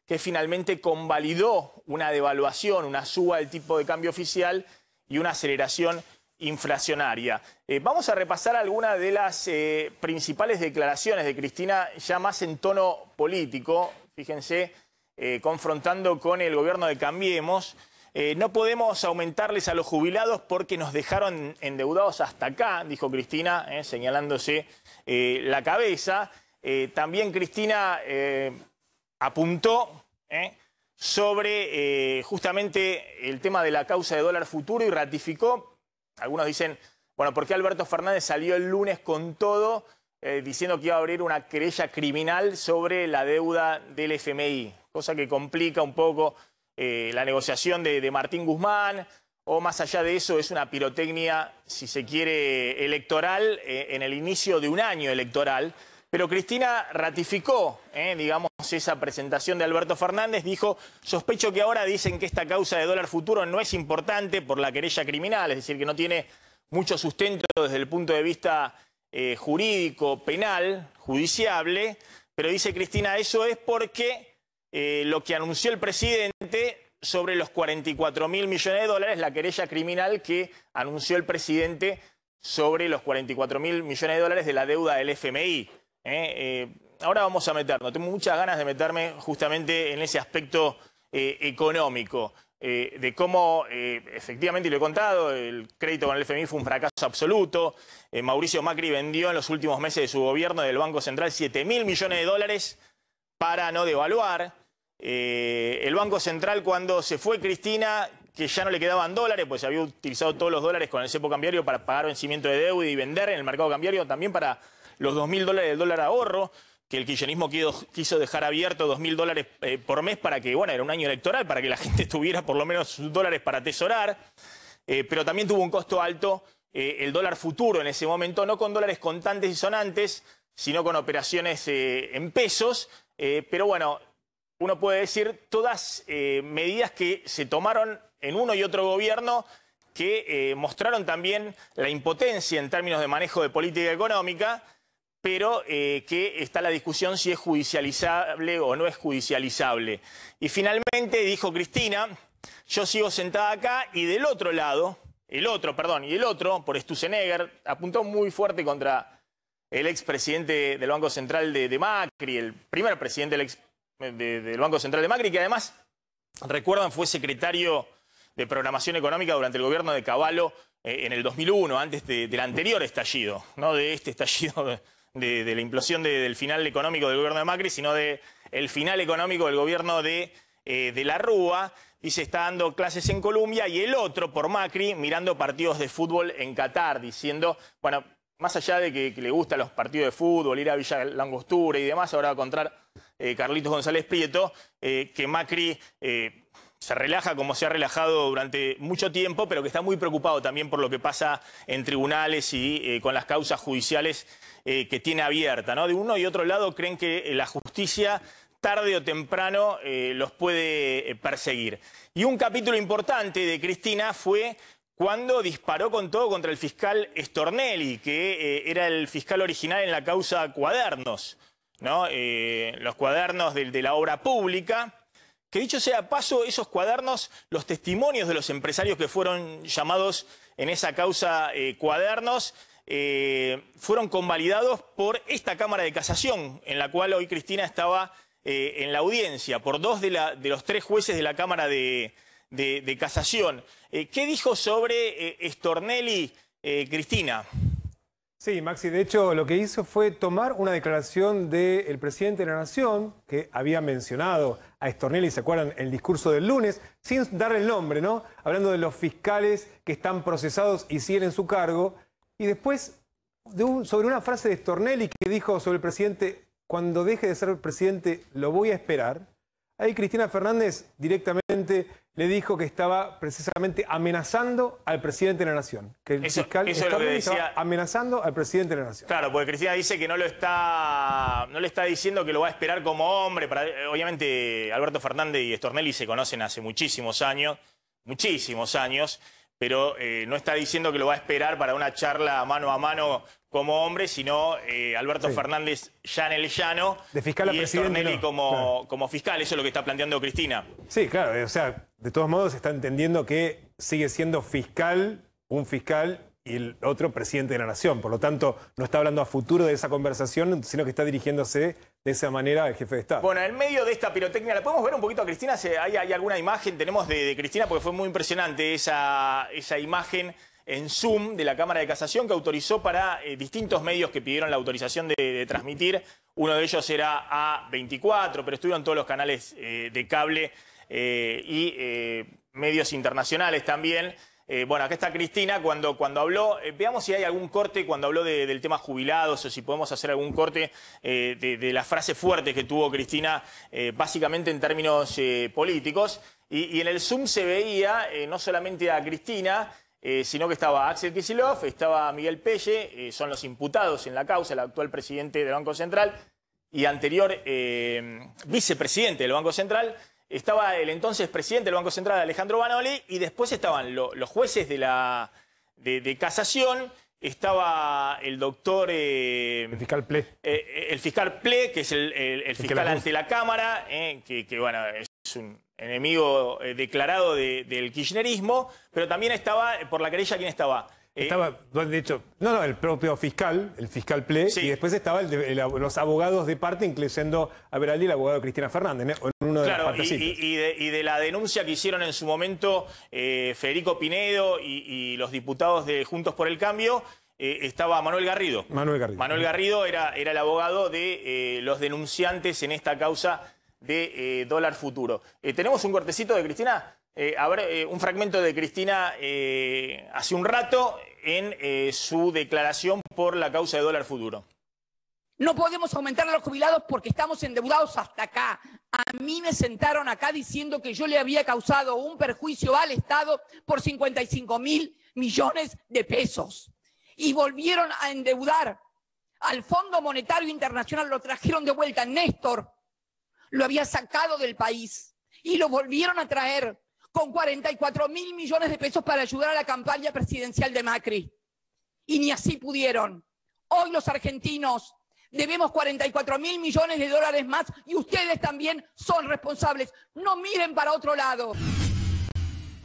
que finalmente convalidó una devaluación, una suba del tipo de cambio oficial y una aceleración inflacionaria. Vamos a repasar algunas de las principales declaraciones de Cristina, ya más en tono político, fíjense, confrontando con el gobierno de Cambiemos. No podemos aumentarles a los jubilados porque nos dejaron endeudados hasta acá, dijo Cristina, señalándose la cabeza. También Cristina apuntó sobre justamente el tema de la causa de dólar futuro y ratificó. Algunos dicen, bueno, ¿por qué Alberto Fernández salió el lunes con todo diciendo que iba a abrir una querella criminal sobre la deuda del FMI? Cosa que complica un poco la negociación de Martín Guzmán, o más allá de eso es una pirotecnia, si se quiere, electoral en el inicio de un año electoral. Pero Cristina ratificó, digamos, esa presentación de Alberto Fernández. Dijo, sospecho que ahora dicen que esta causa de dólar futuro no es importante por la querella criminal, es decir, que no tiene mucho sustento desde el punto de vista jurídico, penal, judiciable. Pero dice Cristina, eso es porque lo que anunció el presidente sobre los 44.000 millones de dólares, la querella criminal que anunció el presidente sobre los 44.000 millones de dólares de la deuda del FMI. Ahora vamos a meternos, tengo muchas ganas de meterme justamente en ese aspecto económico, de cómo efectivamente, y lo he contado, el crédito con el FMI fue un fracaso absoluto. Mauricio Macri vendió en los últimos meses de su gobierno del Banco Central 7.000 millones de dólares para no devaluar. El Banco Central, cuando se fue Cristina, que ya no le quedaban dólares, pues se había utilizado todos los dólares con el cepo cambiario para pagar vencimiento de deuda y vender en el mercado cambiario, también para los 2.000 dólares del dólar ahorro, que el kirchnerismo quiso dejar abierto 2.000 dólares por mes para que, bueno, era un año electoral, para que la gente tuviera por lo menos sus dólares para atesorar. Pero también tuvo un costo alto el dólar futuro en ese momento, no con dólares contantes y sonantes, sino con operaciones en pesos. Pero bueno, uno puede decir todas medidas que se tomaron en uno y otro gobierno que mostraron también la impotencia en términos de manejo de política económica, pero que está la discusión si es judicializable o no es judicializable. Y finalmente dijo Cristina, yo sigo sentada acá y del otro lado, el otro, por Sturzenegger, apuntó muy fuerte contra el expresidente del Banco Central de Macri, el primer presidente del Banco Central de Macri, que además, recuerdan, fue secretario de Programación Económica durante el gobierno de Cavallo en el 2001, antes del anterior estallido, no de este estallido de la implosión del final económico del gobierno de Macri, sino del final económico del gobierno de la Rúa. Dice, está dando clases en Colombia, y el otro, por Macri, mirando partidos de fútbol en Qatar, diciendo, bueno, más allá de que le gustan los partidos de fútbol, ir a Villa Langostura y demás, ahora va a contar Carlitos González Prieto, que Macri se relaja como se ha relajado durante mucho tiempo, pero que está muy preocupado también por lo que pasa en tribunales y con las causas judiciales que tiene abierta, ¿no? De uno y otro lado creen que la justicia tarde o temprano los puede perseguir. Y un capítulo importante de Cristina fue cuando disparó con todo contra el fiscal Stornelli, que era el fiscal original en la causa Cuadernos, ¿no? Los cuadernos de la obra pública, que dicho sea paso, esos cuadernos, los testimonios de los empresarios que fueron llamados en esa causa Cuadernos, fueron convalidados por esta Cámara de Casación, en la cual hoy Cristina estaba en la audiencia, por dos de los tres jueces de la Cámara de Casación. ¿Qué dijo sobre Stornelli, Cristina? Sí, Maxi, de hecho lo que hizo fue tomar una declaración del presidente de la Nación, que había mencionado a Stornelli, ¿se acuerdan?, el discurso del lunes, sin darle el nombre, ¿no? Hablando de los fiscales que están procesados y siguen en su cargo. Y después, sobre una frase de Stornelli que dijo sobre el presidente, cuando deje de ser presidente lo voy a esperar. Ahí Cristina Fernández directamente le dijo que estaba precisamente amenazando al presidente de la Nación. Que el fiscal Stornelli estaba amenazando al presidente de la Nación. Claro, porque Cristina dice que no le está diciendo que lo va a esperar como hombre. Obviamente Alberto Fernández y Stornelli se conocen hace muchísimos años, pero no está diciendo que lo va a esperar para una charla mano a mano como hombre, sino Alberto Sí. Fernández ya en el llano De fiscal a y presidente, Stornelli no. como, Claro. como fiscal. Eso es lo que está planteando Cristina. Sí, claro, o sea, de todos modos está entendiendo que sigue siendo fiscal, un fiscal y el otro presidente de la nación. Por lo tanto, no está hablando a futuro de esa conversación, sino que está dirigiéndose de esa manera al jefe de Estado. Bueno, en medio de esta pirotecnia, ¿la podemos ver un poquito a Cristina? ¿Hay alguna imagen? Tenemos de Cristina, porque fue muy impresionante esa imagen en Zoom de la Cámara de Casación que autorizó para distintos medios que pidieron la autorización de transmitir. Uno de ellos era A24, pero estuvieron todos los canales de cable y medios internacionales también. Bueno, acá está Cristina cuando habló. Veamos si hay algún corte cuando habló del tema jubilados o si podemos hacer algún corte de la frase fuerte que tuvo Cristina, básicamente en términos políticos. Y en el Zoom se veía no solamente a Cristina, sino que estaba Axel Kicillof, estaba Miguel Pelle, son los imputados en la causa, el actual presidente del Banco Central y anterior vicepresidente del Banco Central. Estaba el entonces presidente del Banco Central, Alejandro Banoli, y después estaban los jueces de casación, estaba el doctor... El fiscal Ple. el fiscal Ple, que es el fiscal ante la Cámara, que bueno, es un enemigo declarado del kirchnerismo, pero también estaba, por la querella, ¿quién estaba? Estaba, de hecho, no, el propio fiscal, el fiscal Ple, Sí. y después estaba los abogados de parte, incluyendo a Veraldi, el abogado de Cristina Fernández, en uno de Claro, los partecitos. y de la denuncia que hicieron en su momento Federico Pinedo y los diputados de Juntos por el Cambio, estaba Manuel Garrido. Manuel Garrido. Manuel Garrido era el abogado de los denunciantes en esta causa de dólar futuro. ¿Tenemos un cortecito de Cristina? A ver, un fragmento de Cristina hace un rato en su declaración por la causa de dólar futuro. No podemos aumentar a los jubilados porque estamos endeudados hasta acá. A mí me sentaron acá diciendo que yo le había causado un perjuicio al Estado por 55.000 millones de pesos. Y volvieron a endeudar al Fondo Monetario Internacional, lo trajeron de vuelta. Néstor lo había sacado del país y lo volvieron a traer con 44.000 millones de pesos para ayudar a la campaña presidencial de Macri. Y ni así pudieron. Hoy los argentinos debemos 44.000 millones de dólares más y ustedes también son responsables. No miren para otro lado.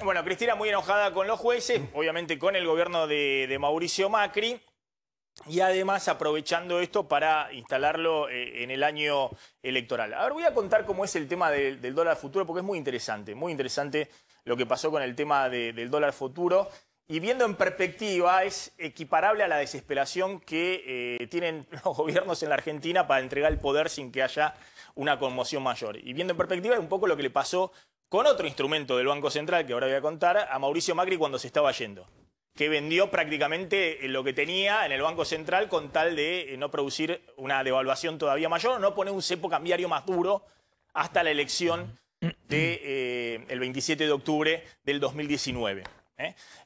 Bueno, Cristina muy enojada con los jueces, obviamente con el gobierno de Mauricio Macri, y además aprovechando esto para instalarlo en el año electoral. A ver, voy a contar cómo es el tema del dólar futuro, porque es muy interesante lo que pasó con el tema del dólar futuro. Y viendo en perspectiva, es equiparable a la desesperación que tienen los gobiernos en la Argentina para entregar el poder sin que haya una conmoción mayor. Y viendo en perspectiva, es un poco lo que le pasó con otro instrumento del Banco Central, que ahora voy a contar, a Mauricio Macri cuando se estaba yendo, que vendió prácticamente lo que tenía en el Banco Central con tal de no producir una devaluación todavía mayor, no poner un cepo cambiario más duro hasta la elección del 27 de octubre del 2019.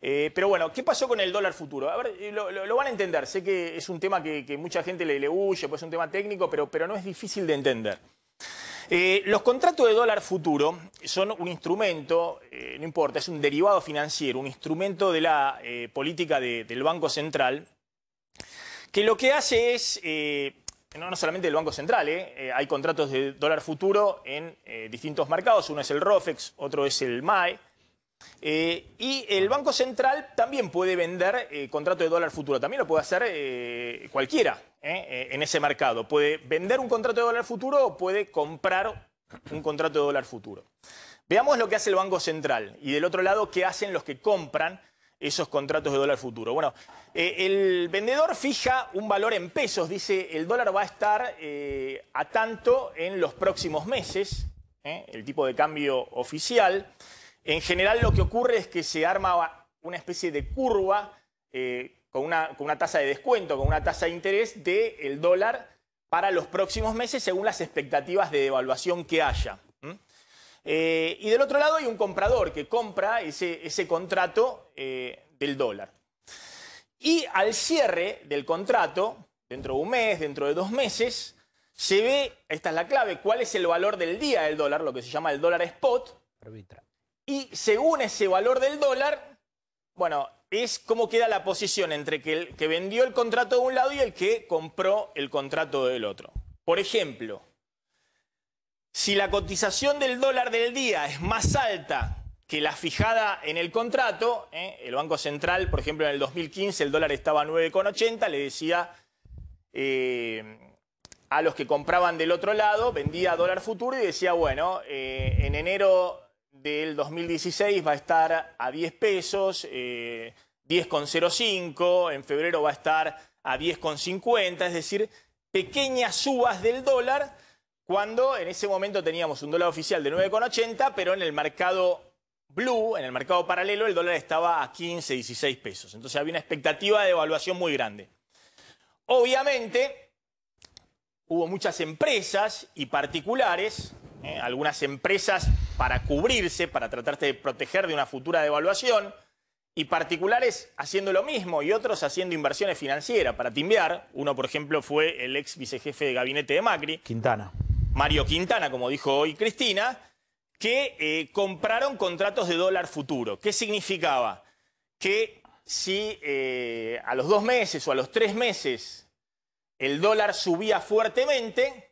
Pero bueno, ¿qué pasó con el dólar futuro? A ver, lo van a entender. Sé que es un tema que mucha gente le huye, pues es un tema técnico, pero no es difícil de entender. Los contratos de dólar futuro son un instrumento, no importa, es un derivado financiero, un instrumento de la política del Banco Central, que lo que hace es, no solamente del Banco Central, hay contratos de dólar futuro en distintos mercados, uno es el ROFEX, otro es el MAE, y el Banco Central también puede vender contratos de dólar futuro, también lo puede hacer cualquiera en ese mercado. Puede vender un contrato de dólar futuro o puede comprar un contrato de dólar futuro. Veamos lo que hace el Banco Central y del otro lado qué hacen los que compran esos contratos de dólar futuro. Bueno, el vendedor fija un valor en pesos, dice el dólar va a estar a tanto en los próximos meses, el tipo de cambio oficial. En general lo que ocurre es que se arma una especie de curva con una tasa de descuento, con una tasa de interés del dólar para los próximos meses según las expectativas de devaluación que haya. Y del otro lado hay un comprador que compra ese contrato del dólar. Y al cierre del contrato, dentro de un mes, dentro de 2 meses, se ve, esta es la clave, cuál es el valor del día del dólar, lo que se llama el dólar spot. Y según ese valor del dólar, Bueno, es cómo queda la posición entre el que vendió el contrato de un lado y el que compró el contrato del otro. Por ejemplo, si la cotización del dólar del día es más alta que la fijada en el contrato, el Banco Central, por ejemplo, en el 2015 el dólar estaba a 9,80, le decía a los que compraban del otro lado, vendía dólar futuro y decía, bueno, en enero del 2016 va a estar a 10 pesos, 10,05, en febrero va a estar a 10,50, es decir, pequeñas subas del dólar cuando en ese momento teníamos un dólar oficial de 9,80, pero en el mercado blue, en el mercado paralelo, el dólar estaba a 15, 16 pesos. Entonces había una expectativa de devaluación muy grande. Obviamente, hubo muchas empresas y particulares, algunas empresas para cubrirse, para tratarse de proteger de una futura devaluación, y particulares haciendo lo mismo y otros haciendo inversiones financieras para timbear. Uno, por ejemplo, fue el ex vicejefe de gabinete de Macri, Quintana. Mario Quintana, como dijo hoy Cristina, que compraron contratos de dólar futuro. ¿Qué significaba? Que si a los 2 meses o a los 3 meses el dólar subía fuertemente,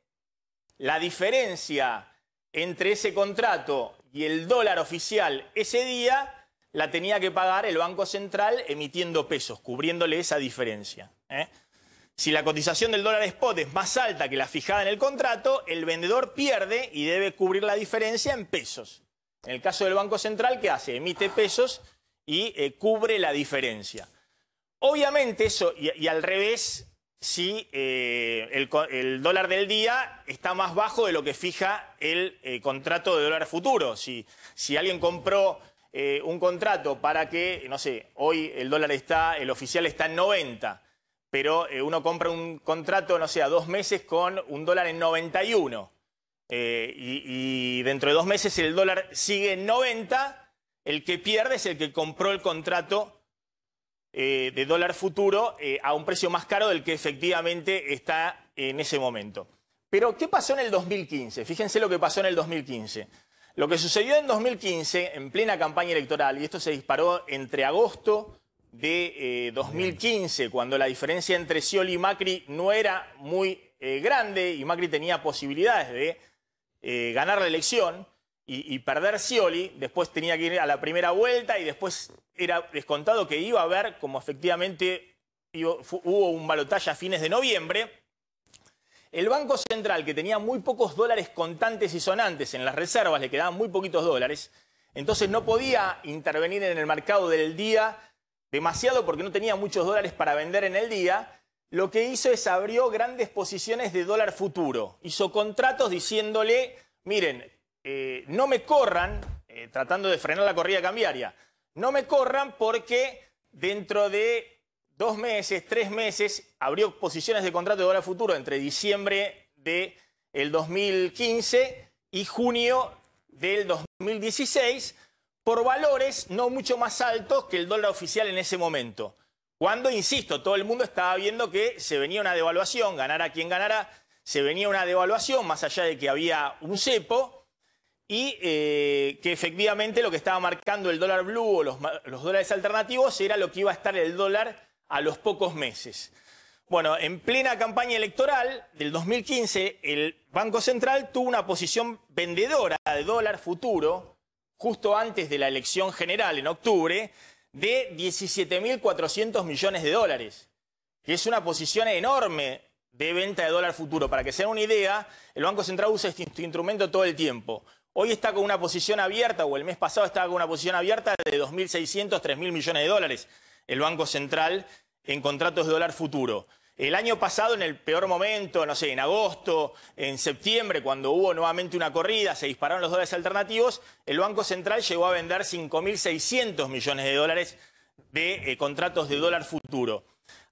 la diferencia entre ese contrato y el dólar oficial ese día la tenía que pagar el Banco Central emitiendo pesos, cubriéndole esa diferencia. Si la cotización del dólar spot es más alta que la fijada en el contrato, el vendedor pierde y debe cubrir la diferencia en pesos. En el caso del Banco Central, ¿qué hace? Emite pesos y cubre la diferencia. Obviamente eso, y al revés, si el dólar del día está más bajo de lo que fija el contrato de dólar futuro. Si alguien compró un contrato para que, no sé, hoy el oficial está en 90, pero uno compra un contrato, no sé, a 2 meses con un dólar en 91. Y dentro de 2 meses el dólar sigue en 90, el que pierde es el que compró el contrato de dólar futuro a un precio más caro del que efectivamente está en ese momento. Pero, ¿qué pasó en el 2015? Fíjense lo que pasó en el 2015. Lo que sucedió en 2015, en plena campaña electoral, y esto se disparó entre agosto de 2015, cuando la diferencia entre Scioli y Macri no era muy grande y Macri tenía posibilidades de ganar la elección y perder Scioli, después tenía que ir a la primera vuelta y después era descontado que iba a haber, como efectivamente hubo un balotaje a fines de noviembre, el Banco Central, que tenía muy pocos dólares contantes y sonantes en las reservas, le quedaban muy poquitos dólares, entonces no podía intervenir en el mercado del día demasiado porque no tenía muchos dólares para vender en el día. Lo que hizo es abrió grandes posiciones de dólar futuro. Hizo contratos diciéndole, miren, no me corran, tratando de frenar la corrida cambiaria, no me corran porque dentro de 2 meses, 3 meses, abrió posiciones de contrato de dólar futuro entre diciembre del 2015 y junio del 2016, por valores no mucho más altos que el dólar oficial en ese momento. Cuando, insisto, todo el mundo estaba viendo que se venía una devaluación, ganara quien ganara, se venía una devaluación, más allá de que había un cepo, y que efectivamente lo que estaba marcando el dólar blue o los dólares alternativos era lo que iba a estar el dólar a los pocos meses. Bueno, en plena campaña electoral del 2015, el Banco Central tuvo una posición vendedora de dólar futuro, justo antes de la elección general en octubre, de 17.400 millones de dólares, que es una posición enorme de venta de dólar futuro. Para que se den una idea, el Banco Central usa este instrumento todo el tiempo. Hoy está con una posición abierta, o el mes pasado estaba con una posición abierta de 2.600, 3.000 millones de dólares, el Banco Central en contratos de dólar futuro. El año pasado, en el peor momento, no sé, en agosto, en septiembre, cuando hubo nuevamente una corrida, se dispararon los dólares alternativos, el Banco Central llegó a vender 5.600 millones de dólares de contratos de dólar futuro.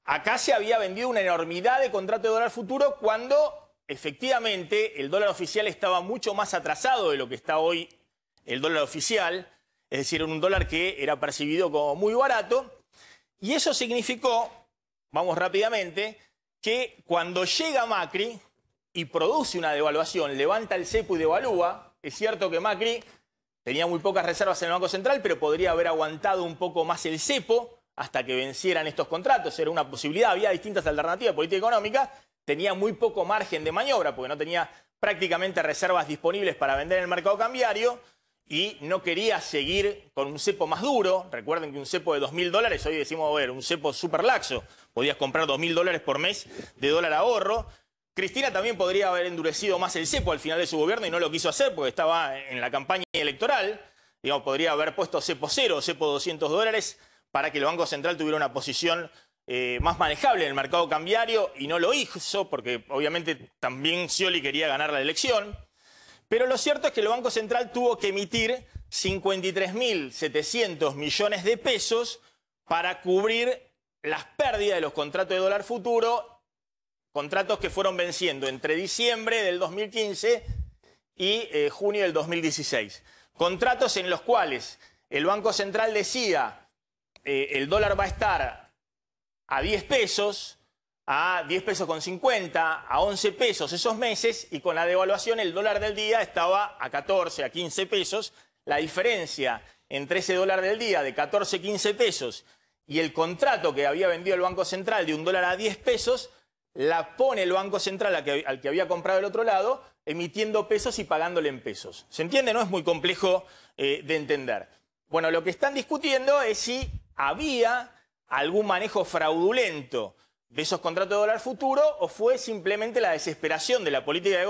Acá se había vendido una enormidad de contratos de dólar futuro cuando efectivamente el dólar oficial estaba mucho más atrasado de lo que está hoy el dólar oficial, es decir, un dólar que era percibido como muy barato, y eso significó, vamos rápidamente, que cuando llega Macri y produce una devaluación, levanta el cepo y devalúa, es cierto que Macri tenía muy pocas reservas en el Banco Central, pero podría haber aguantado un poco más el cepo hasta que vencieran estos contratos. Era una posibilidad, había distintas alternativas de política económica, tenía muy poco margen de maniobra porque no tenía prácticamente reservas disponibles para vender en el mercado cambiario y no quería seguir con un cepo más duro. Recuerden que un cepo de $2.000, hoy decimos, a ver, un cepo súper laxo, podías comprar $2.000 por mes de dólar ahorro. Cristina también podría haber endurecido más el cepo al final de su gobierno y no lo quiso hacer porque estaba en la campaña electoral. Digamos, podría haber puesto cepo cero, cepo $200 para que el Banco Central tuviera una posición más manejable en el mercado cambiario y no lo hizo porque obviamente también Scioli quería ganar la elección. Pero lo cierto es que el Banco Central tuvo que emitir 53.700 millones de pesos para cubrir las pérdidas de los contratos de dólar futuro, contratos que fueron venciendo entre diciembre del 2015 y junio del 2016. Contratos en los cuales el Banco Central decía el dólar va a estar a 10 pesos, a 10 pesos con 50, a 11 pesos esos meses, y con la devaluación el dólar del día estaba a 14, a 15 pesos. La diferencia entre ese dólar del día de 14, 15 pesos y el contrato que había vendido el Banco Central de un dólar a 10 pesos, la pone el Banco Central al que había comprado del otro lado, emitiendo pesos y pagándole en pesos. ¿Se entiende? No es muy complejo de entender. Bueno, lo que están discutiendo es si había algún manejo fraudulento de esos contratos de dólar futuro o fue simplemente la desesperación de la política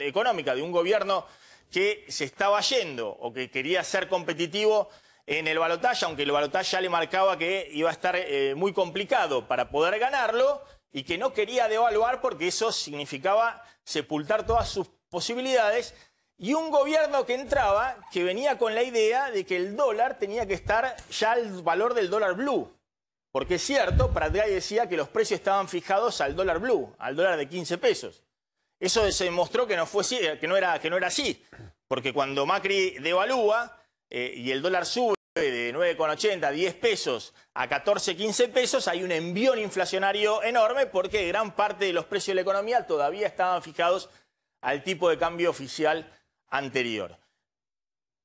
económica de un gobierno que se estaba yendo o que quería ser competitivo en el balotaje, aunque el balotaje ya le marcaba que iba a estar muy complicado para poder ganarlo y que no quería devaluar porque eso significaba sepultar todas sus posibilidades, y un gobierno que entraba que venía con la idea de que el dólar tenía que estar ya al valor del dólar blue. Porque es cierto, Prat Gay decía que los precios estaban fijados al dólar blue, al dólar de 15 pesos. Eso se demostró que no fue así, que no era así. Porque cuando Macri devalúa y el dólar sube de 9,80 a 10 pesos a 14, 15 pesos, hay un envión inflacionario enorme porque gran parte de los precios de la economía todavía estaban fijados al tipo de cambio oficial anterior.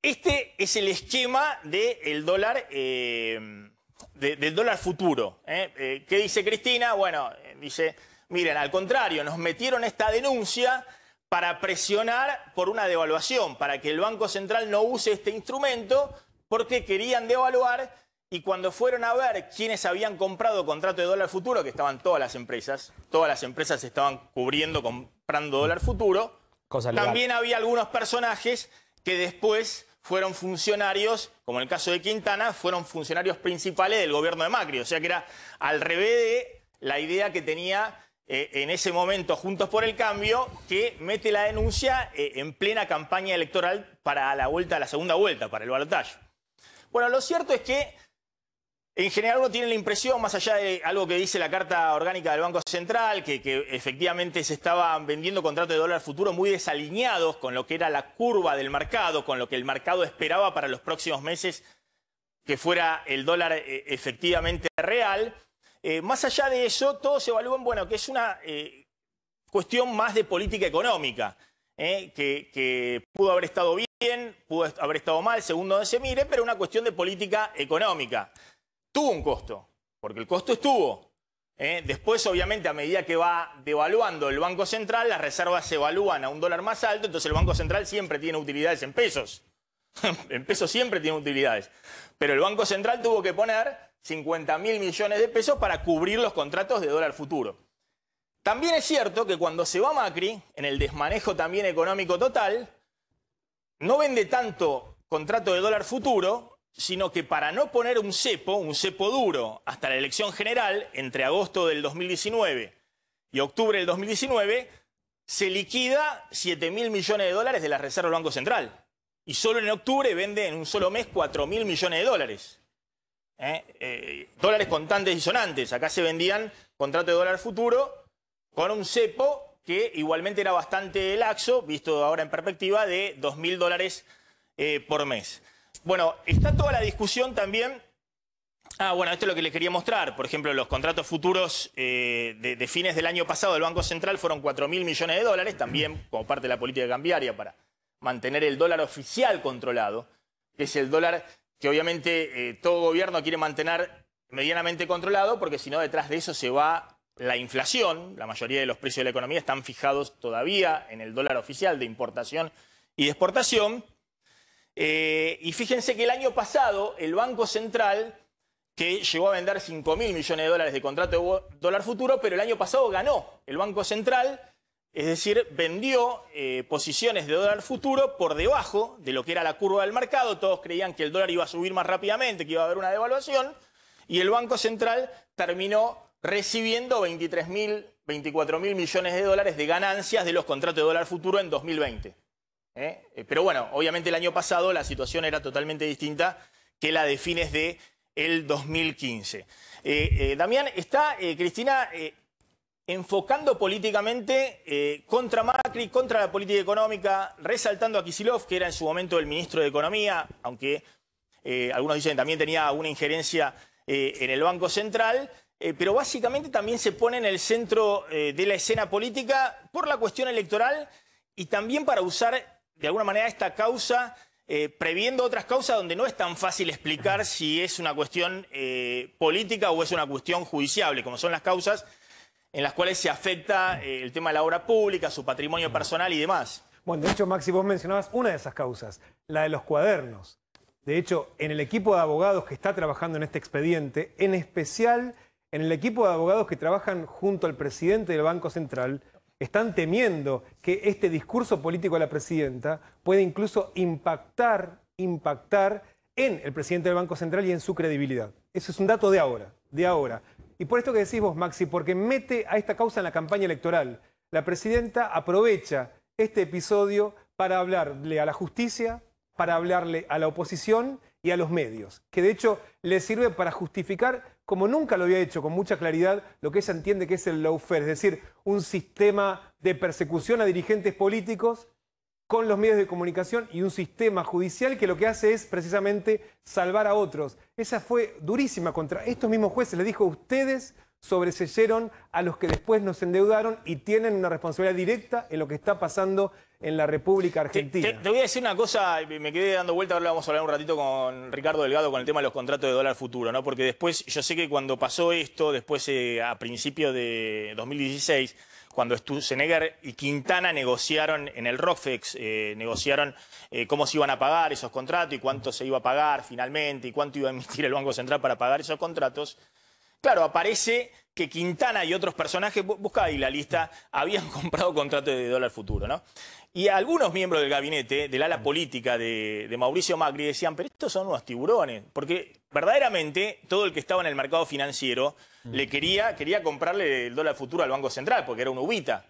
Este es el esquema del dólar, del dólar futuro. ¿Qué dice Cristina? Bueno, dice, miren, al contrario, nos metieron esta denuncia para presionar por una devaluación, para que el Banco Central no use este instrumento porque querían devaluar, y cuando fueron a ver quiénes habían comprado contrato de dólar futuro, que estaban todas las empresas estaban comprando dólar futuro, también había algunos personajes que después fueron funcionarios, como en el caso de Quintana, fueron funcionarios principales del gobierno de Macri. O sea que era al revés de la idea que tenía en ese momento Juntos por el Cambio, que mete la denuncia en plena campaña electoral para la segunda vuelta, para el balotaje. Bueno, lo cierto es que en general uno tiene la impresión, más allá de algo que dice la Carta Orgánica del Banco Central, que efectivamente se estaban vendiendo contratos de dólar futuro muy desalineados con lo que era la curva del mercado, con lo que el mercado esperaba para los próximos meses que fuera el dólar efectivamente real. Más allá de eso, todos evalúan, bueno, que es una cuestión más de política económica, que pudo haber estado bien, pudo haber estado mal, según donde se mire, pero una cuestión de política económica. Tuvo un costo, porque el costo estuvo. Después, obviamente, a medida que va devaluando el Banco Central, las reservas se evalúan a un dólar más alto, entonces el Banco Central siempre tiene utilidades en pesos. En pesos siempre tiene utilidades. Pero el Banco Central tuvo que poner 50.000 millones de pesos para cubrir los contratos de dólar futuro. También es cierto que cuando se va Macri, en el desmanejo también económico total, no vende tanto contrato de dólar futuro, sino que para no poner un cepo duro hasta la elección general, entre agosto del 2019 y octubre del 2019, se liquida 7.000 millones de dólares de las reservas del Banco Central. Y solo en octubre vende en un solo mes 4.000 millones de dólares. Dólares contantes y sonantes. Acá se vendían contratos de dólar futuro con un cepo que igualmente era bastante laxo, visto ahora en perspectiva, de 2.000 dólares por mes. Bueno, está toda la discusión también. Bueno, esto es lo que les quería mostrar. Por ejemplo, los contratos futuros de fines del año pasado del Banco Central fueron 4.000 millones de dólares, también como parte de la política cambiaria para mantener el dólar oficial controlado. que es el dólar que obviamente todo gobierno quiere mantener medianamente controlado, porque si no detrás de eso se va la inflación. La mayoría de los precios de la economía están fijados todavía en el dólar oficial de importación y de exportación. Y fíjense que el año pasado el Banco Central, que llegó a vender 5.000 millones de dólares de contrato de dólar futuro, pero el año pasado ganó el Banco Central, es decir, vendió posiciones de dólar futuro por debajo de lo que era la curva del mercado. Todos creían que el dólar iba a subir más rápidamente, que iba a haber una devaluación, y el Banco Central terminó recibiendo 24.000 millones de dólares de ganancias de los contratos de dólar futuro en 2020. Pero bueno, obviamente el año pasado la situación era totalmente distinta que la de fines de el 2015. Damián, está, Cristina, enfocando políticamente contra Macri, contra la política económica, resaltando a Kicillof, que era en su momento el ministro de Economía, aunque algunos dicen que también tenía una injerencia en el Banco Central, pero básicamente también se pone en el centro de la escena política por la cuestión electoral y también para usar de alguna manera esta causa, previendo otras causas donde no es tan fácil explicar si es una cuestión política o es una cuestión judiciable, como son las causas en las cuales se afecta el tema de la obra pública, su patrimonio personal y demás. Bueno, de hecho, Maxi, vos mencionabas una de esas causas, la de los cuadernos. De hecho, en el equipo de abogados que está trabajando en este expediente, en especial en el equipo de abogados que trabajan junto al presidente del Banco Central, están temiendo que este discurso político de la presidenta puede incluso impactar en el presidente del Banco Central y en su credibilidad. Eso es un dato de ahora. Y por esto que decís vos, Maxi, porque mete a esta causa en la campaña electoral. La presidenta aprovecha este episodio para hablarle a la justicia, para hablarle a la oposición y a los medios, que de hecho le sirve para justificar, como nunca lo había hecho con mucha claridad, lo que ella entiende que es el lawfare, es decir, un sistema de persecución a dirigentes políticos con los medios de comunicación y un sistema judicial que lo que hace es precisamente salvar a otros. Esa fue durísima contra estos mismos jueces. Le dijo, ustedes sobreseyeron a los que después nos endeudaron y tienen una responsabilidad directa en lo que está pasando en la República Argentina. Te voy a decir una cosa, me quedé dando vuelta, ahora vamos a hablar un ratito con Ricardo Delgado con el tema de los contratos de dólar futuro, ¿no? Porque después, yo sé que cuando pasó esto, después a principios de 2016, cuando Sturzenegger y Quintana negociaron en el ROFEX, negociaron cómo se iban a pagar esos contratos y cuánto se iba a pagar finalmente y cuánto iba a emitir el Banco Central para pagar esos contratos. Claro, aparece que Quintana y otros personajes, busca ahí la lista, habían comprado contratos de dólar futuro, ¿no? Y algunos miembros del gabinete, del ala política de Mauricio Macri, decían, pero estos son unos tiburones, porque verdaderamente todo el que estaba en el mercado financiero le quería comprarle el dólar futuro al Banco Central, porque era una uvita,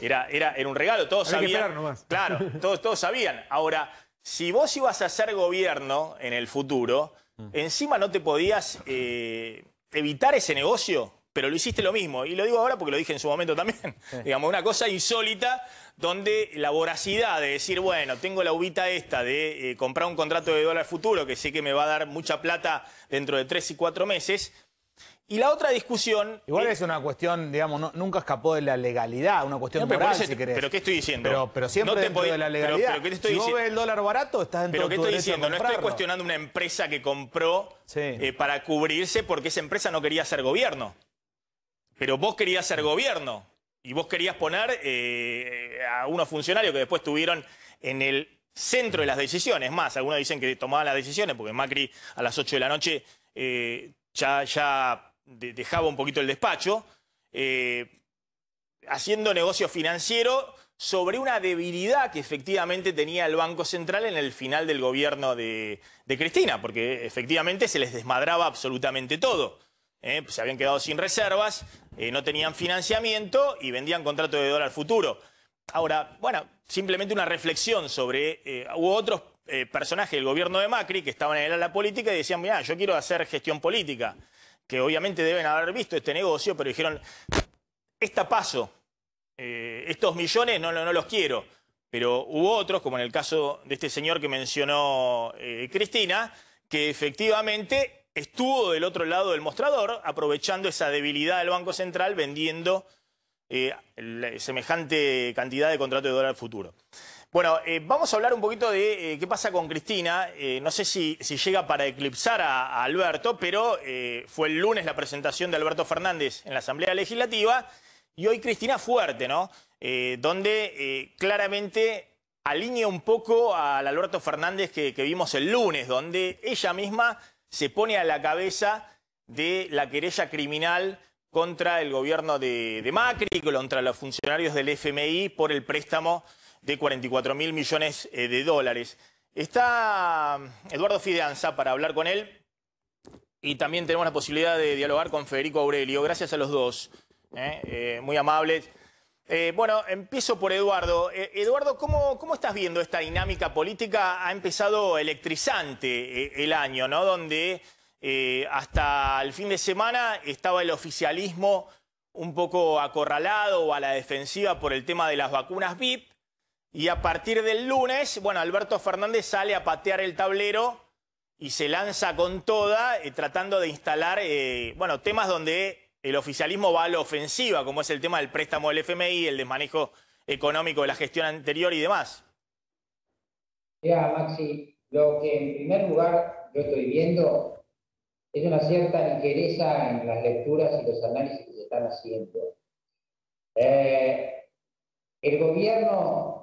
era un regalo, todos sabían. Hay que esperar nomás. Claro, todos sabían. Ahora, si vos ibas a hacer gobierno en el futuro, encima no te podías evitar ese negocio, pero lo hiciste lo mismo. Y lo digo ahora porque lo dije en su momento también. Sí. Digamos, una cosa insólita donde la voracidad de decir, bueno, tengo la uvita esta de comprar un contrato de dólar futuro que sé que me va a dar mucha plata dentro de 3 y 4 meses. Y la otra discusión... Igual es una cuestión, digamos, nunca escapó de la legalidad, una cuestión moral, si querés. ¿Pero qué estoy diciendo? Pero siempre no dentro de la legalidad. Pero ¿qué te estoy si vos ves el dólar barato, estás dentro de tu derecho. ¿Pero qué estoy diciendo? No estoy cuestionando una empresa que compró para cubrirse porque esa empresa no quería ser gobierno. Pero vos querías ser gobierno y vos querías poner a unos funcionarios que después estuvieron en el centro de las decisiones. Más, algunos dicen que tomaban las decisiones porque Macri a las 8 de la noche ya dejaba un poquito el despacho, haciendo negocio financiero sobre una debilidad que efectivamente tenía el Banco Central en el final del gobierno de Cristina, porque efectivamente se les desmadraba absolutamente todo. Se habían quedado sin reservas, no tenían financiamiento y vendían contratos de dólar futuro. Ahora, bueno, simplemente una reflexión sobre... hubo otros personajes del gobierno de Macri que estaban en el ala política y decían, mirá, yo quiero hacer gestión política, que obviamente deben haber visto este negocio, pero dijeron, esta paso, estos millones no los quiero. Pero hubo otros, como en el caso de este señor que mencionó Cristina, que efectivamente estuvo del otro lado del mostrador, aprovechando esa debilidad del Banco Central, vendiendo semejante cantidad de contratos de dólar futuro. Bueno, vamos a hablar un poquito de qué pasa con Cristina. No sé si llega para eclipsar a Alberto, pero fue el lunes la presentación de Alberto Fernández en la Asamblea Legislativa y hoy Cristina fuerte, ¿no? Donde claramente alinea un poco al Alberto Fernández que vimos el lunes, donde ella misma se pone a la cabeza de la querella criminal contra el gobierno de Macri, contra los funcionarios del FMI por el préstamo de 44.000 millones de dólares. Está Eduardo Fidanza para hablar con él y también tenemos la posibilidad de dialogar con Federico Aurelio. Gracias a los dos, muy amables. Bueno, empiezo por Eduardo. Eduardo, ¿cómo estás viendo esta dinámica política? Ha empezado electrizante el año, ¿no? Donde hasta el fin de semana estaba el oficialismo un poco acorralado o a la defensiva por el tema de las vacunas VIP. Y a partir del lunes, bueno, Alberto Fernández sale a patear el tablero y se lanza con toda, tratando de instalar, bueno, temas donde el oficialismo va a la ofensiva, como es el tema del préstamo del FMI, el desmanejo económico de la gestión anterior y demás. Mira, Maxi, lo que en primer lugar yo estoy viendo es una cierta ligereza en las lecturas y los análisis que se están haciendo. El gobierno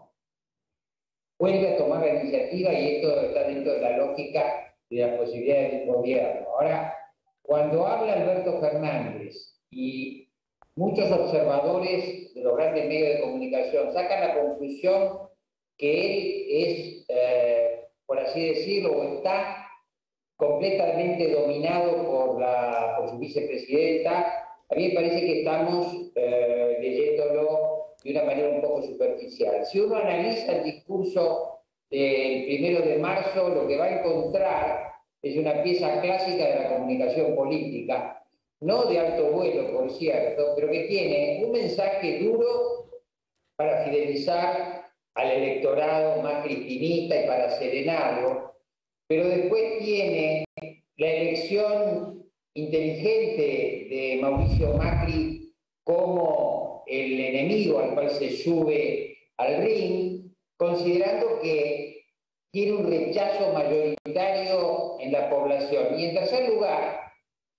vuelve a tomar la iniciativa y esto está dentro de la lógica de las posibilidades del gobierno. Ahora, cuando habla Alberto Fernández y muchos observadores de los grandes medios de comunicación sacan la conclusión que él es, por así decirlo, o está completamente dominado por su vicepresidenta, a mí me parece que estamos leyéndolo de una manera un poco superficial. Si uno analiza el discurso del 1 de marzo, lo que va a encontrar es una pieza clásica de la comunicación política, no de alto vuelo, por cierto, pero que tiene un mensaje duro para fidelizar al electorado más cristinista y para serenarlo, pero después tiene la elección inteligente de Mauricio Macri como el enemigo al cual se sube al ring, considerando que tiene un rechazo mayoritario en la población. Y en tercer lugar,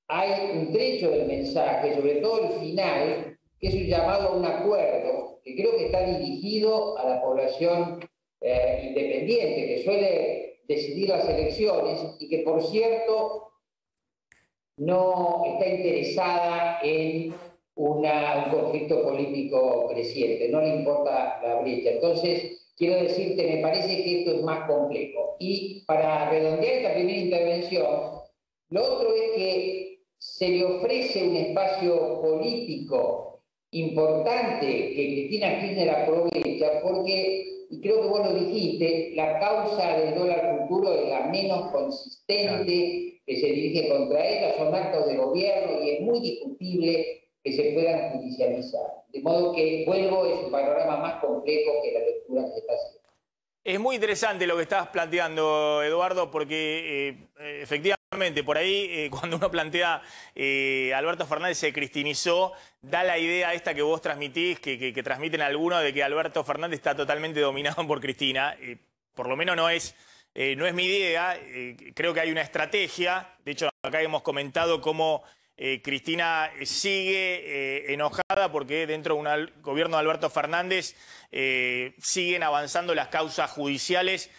hay un trecho del mensaje, sobre todo el final, que es un llamado a un acuerdo, que creo que está dirigido a la población independiente, que suele decidir las elecciones y que, por cierto, no está interesada en un conflicto político creciente, no le importa la brecha. Entonces, quiero decirte, me parece que esto es más complejo. Y para redondear esta primera intervención, lo otro es que se le ofrece un espacio político importante que Cristina Kirchner aprovecha porque, y creo que vos lo dijiste, la causa del dólar futuro es la menos consistente que se dirige contra ella, son actos de gobierno y es muy discutible que se puedan judicializar. De modo que, vuelvo, es un panorama más complejo que la lectura que se está haciendo. Es muy interesante lo que estás planteando, Eduardo, porque efectivamente por ahí cuando uno plantea Alberto Fernández se cristinizó, da la idea esta que vos transmitís, que transmiten algunos, de que Alberto Fernández está totalmente dominado por Cristina. Por lo menos no es mi idea. Creo que hay una estrategia. De hecho, acá hemos comentado cómo Cristina sigue enojada porque dentro de un gobierno de Alberto Fernández siguen avanzando las causas judiciales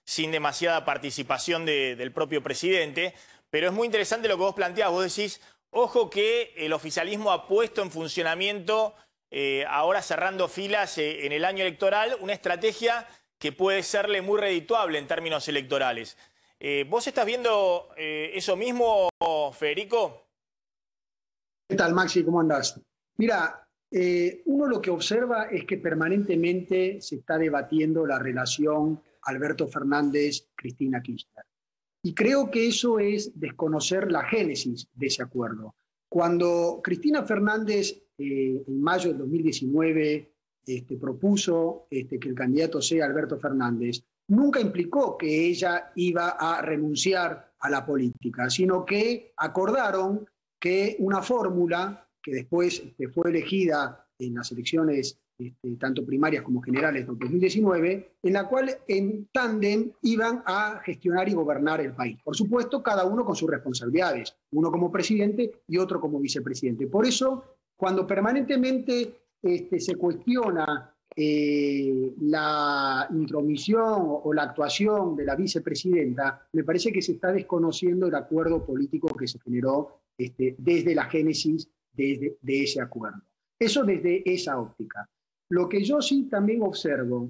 sin demasiada participación del propio presidente. Pero es muy interesante lo que vos planteás. Vos decís, ojo que el oficialismo ha puesto en funcionamiento, ahora cerrando filas en el año electoral, una estrategia que puede serle muy redituable en términos electorales. ¿Vos estás viendo eso mismo, Federico? ¿Qué tal, Maxi? ¿Cómo andás? Mira, uno lo que observa es que permanentemente se está debatiendo la relación Alberto Fernández-Cristina Kirchner. Y creo que eso es desconocer la génesis de ese acuerdo. Cuando Cristina Fernández en mayo del 2019 propuso que el candidato sea Alberto Fernández, nunca implicó que ella iba a renunciar a la política, sino que acordaron que una fórmula que después fue elegida en las elecciones tanto primarias como generales del 2019, en la cual en tándem iban a gestionar y gobernar el país. Por supuesto, cada uno con sus responsabilidades, uno como presidente y otro como vicepresidente. Por eso, cuando permanentemente se cuestiona la intromisión o la actuación de la vicepresidenta, me parece que se está desconociendo el acuerdo político que se generó desde la génesis de ese acuerdo. Eso desde esa óptica. Lo que yo sí también observo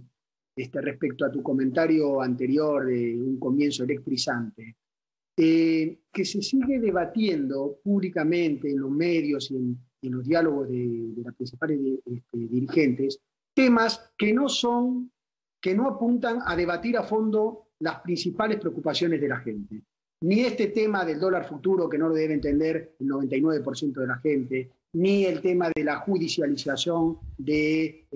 respecto a tu comentario anterior de un comienzo electrizante, que se sigue debatiendo públicamente en los medios y en los diálogos de las principales dirigentes, temas que no apuntan a debatir a fondo las principales preocupaciones de la gente. Ni este tema del dólar futuro, que no lo debe entender el 99% de la gente, ni el tema de la judicialización de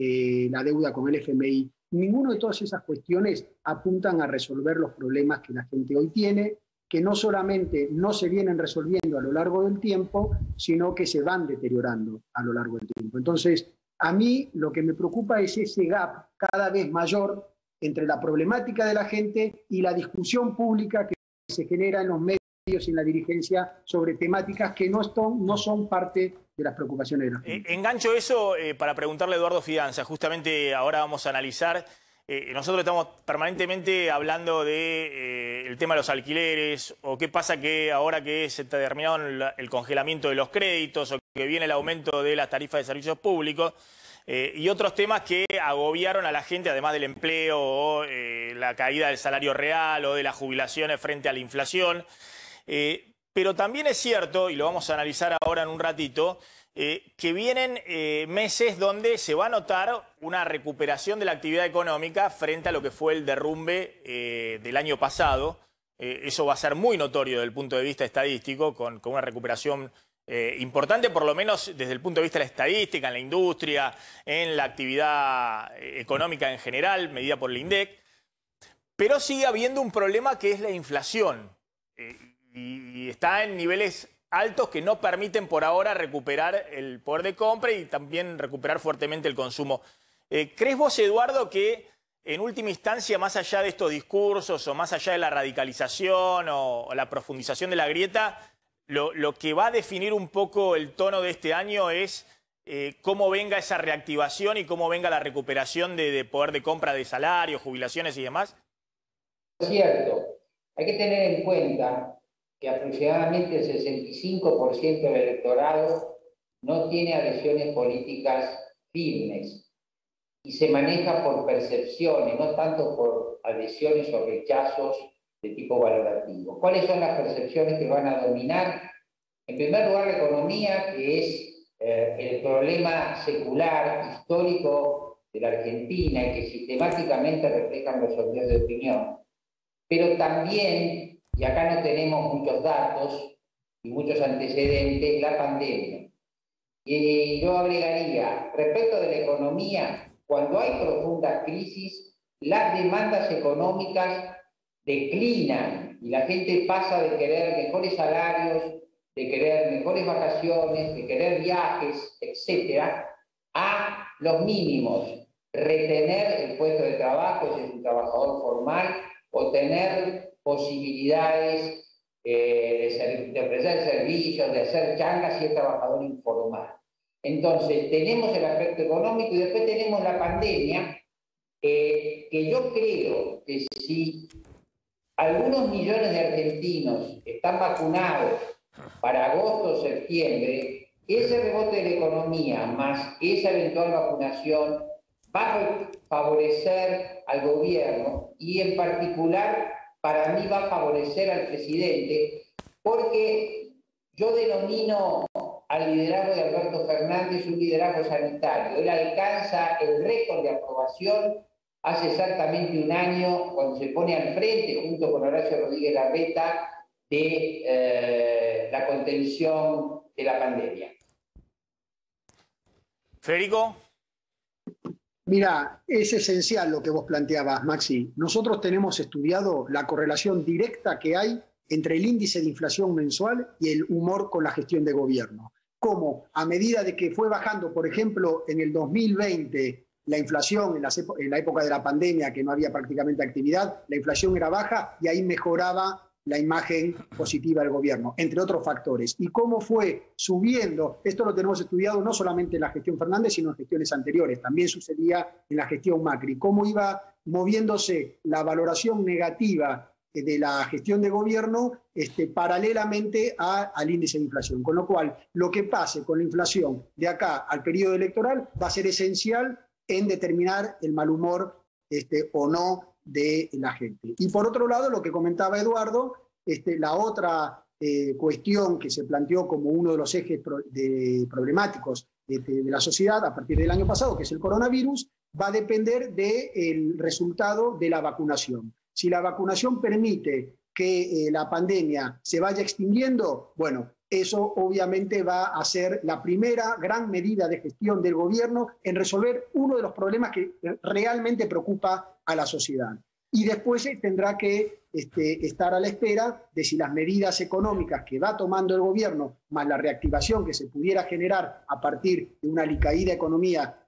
la deuda con el FMI. Ninguno de todas esas cuestiones apuntan a resolver los problemas que la gente hoy tiene, que no solamente no se vienen resolviendo a lo largo del tiempo, sino que se van deteriorando a lo largo del tiempo. Entonces, a mí lo que me preocupa es ese gap cada vez mayor entre la problemática de la gente y la discusión pública que se genera en los medios y en la dirigencia sobre temáticas que no son parte de las preocupaciones de la gente. Engancho eso para preguntarle a Eduardo Fidanza. Justamente ahora vamos a analizar. Nosotros estamos permanentemente hablando de el tema de los alquileres, o qué pasa que ahora que se está terminado el congelamiento de los créditos, o que viene el aumento de las tarifas de servicios públicos, y otros temas que agobiaron a la gente, además del empleo, o la caída del salario real, o de las jubilaciones frente a la inflación. Pero también es cierto, y lo vamos a analizar ahora en un ratito, que vienen meses donde se va a notar una recuperación de la actividad económica frente a lo que fue el derrumbe del año pasado. Eso va a ser muy notorio desde el punto de vista estadístico, con una recuperación importante, por lo menos desde el punto de vista de la estadística, en la industria, en la actividad económica en general, medida por el INDEC. Pero sigue habiendo un problema que es la inflación. Y está en niveles altos que no permiten por ahora recuperar el poder de compra y también recuperar fuertemente el consumo. ¿Crees vos, Eduardo, que en última instancia, más allá de estos discursos o más allá de la radicalización o la profundización de la grieta, lo que va a definir un poco el tono de este año es cómo venga esa reactivación y cómo venga la recuperación de poder de compra de salarios, jubilaciones y demás? Es cierto. Hay que tener en cuenta que aproximadamente el 65% del electorado no tiene adhesiones políticas firmes y se maneja por percepciones, no tanto por adhesiones o rechazos de tipo valorativo. ¿Cuáles son las percepciones que van a dominar? En primer lugar, la economía, que es el problema secular, histórico de la Argentina y que sistemáticamente reflejan los sondeos de opinión. Pero también, y acá no tenemos muchos datos y muchos antecedentes, la pandemia. Y yo agregaría, respecto de la economía, cuando hay profundas crisis, las demandas económicas declinan y la gente pasa de querer mejores salarios, de querer mejores vacaciones, de querer viajes, etcétera, a los mínimos. Retener el puesto de trabajo, si es un trabajador formal, o tener posibilidades de ofrecer servicios, de hacer changas si es trabajador informal. Entonces, tenemos el aspecto económico y después tenemos la pandemia, que yo creo que si algunos millones de argentinos están vacunados para agosto o septiembre, ese rebote de la economía más esa eventual vacunación va a favorecer al gobierno y en particular para mí va a favorecer al presidente, porque yo denomino al liderazgo de Alberto Fernández un liderazgo sanitario. Él alcanza el récord de aprobación hace exactamente un año cuando se pone al frente junto con Horacio Rodríguez Larreta de la contención de la pandemia. Federico. Mira, es esencial lo que vos planteabas, Maxi. Nosotros tenemos estudiado la correlación directa que hay entre el índice de inflación mensual y el humor con la gestión de gobierno. cómo a medida de que fue bajando, por ejemplo, en el 2020, la inflación, en la época de la pandemia, que no había prácticamente actividad, la inflación era baja y ahí mejoraba la imagen positiva del gobierno, entre otros factores. Y cómo fue subiendo, esto lo tenemos estudiado no solamente en la gestión Fernández, sino en gestiones anteriores, también sucedía en la gestión Macri, cómo iba moviéndose la valoración negativa de la gestión de gobierno paralelamente al índice de inflación. Con lo cual, lo que pase con la inflación de acá al periodo electoral va a ser esencial en determinar el mal humor o no de la gente. Y por otro lado, lo que comentaba Eduardo, la otra cuestión que se planteó como uno de los ejes problemáticos de la sociedad a partir del año pasado, que es el coronavirus, va a depender del resultado de la vacunación. Si la vacunación permite que la pandemia se vaya extinguiendo, bueno, eso obviamente va a ser la primera gran medida de gestión del gobierno en resolver uno de los problemas que realmente preocupa a la sociedad. Y después tendrá que estar a la espera de si las medidas económicas que va tomando el gobierno, más la reactivación que se pudiera generar a partir de una alicaída economía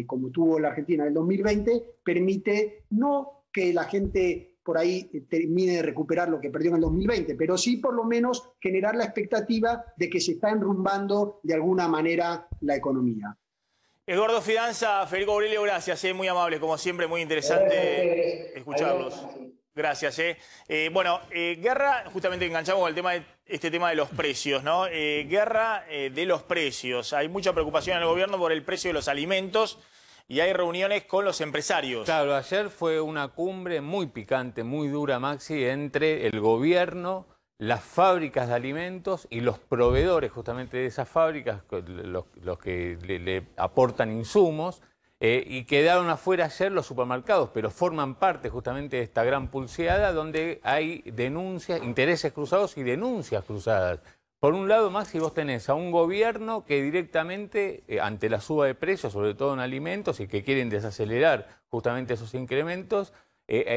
como tuvo la Argentina en el 2020, permite no que la gente por ahí termine de recuperar lo que perdió en el 2020, pero sí por lo menos generar la expectativa de que se está enrumbando de alguna manera la economía. Eduardo Fidanza, Federico Aurelio, gracias, muy amable, como siempre, muy interesante escucharlos. Gracias. Bueno, Guerra, justamente enganchamos con el tema este tema de los precios, ¿no? Guerra de los precios. Hay mucha preocupación en el gobierno por el precio de los alimentos y hay reuniones con los empresarios. Claro, ayer fue una cumbre muy picante, muy dura, Maxi, entre el gobierno, las fábricas de alimentos y los proveedores justamente de esas fábricas, los que le aportan insumos, y quedaron afuera ayer los supermercados, pero forman parte justamente de esta gran pulseada donde hay denuncias, intereses cruzados y denuncias cruzadas. Por un lado, Maxi, vos tenés a un gobierno que directamente, ante la suba de precios, sobre todo en alimentos, y que quieren desacelerar justamente esos incrementos,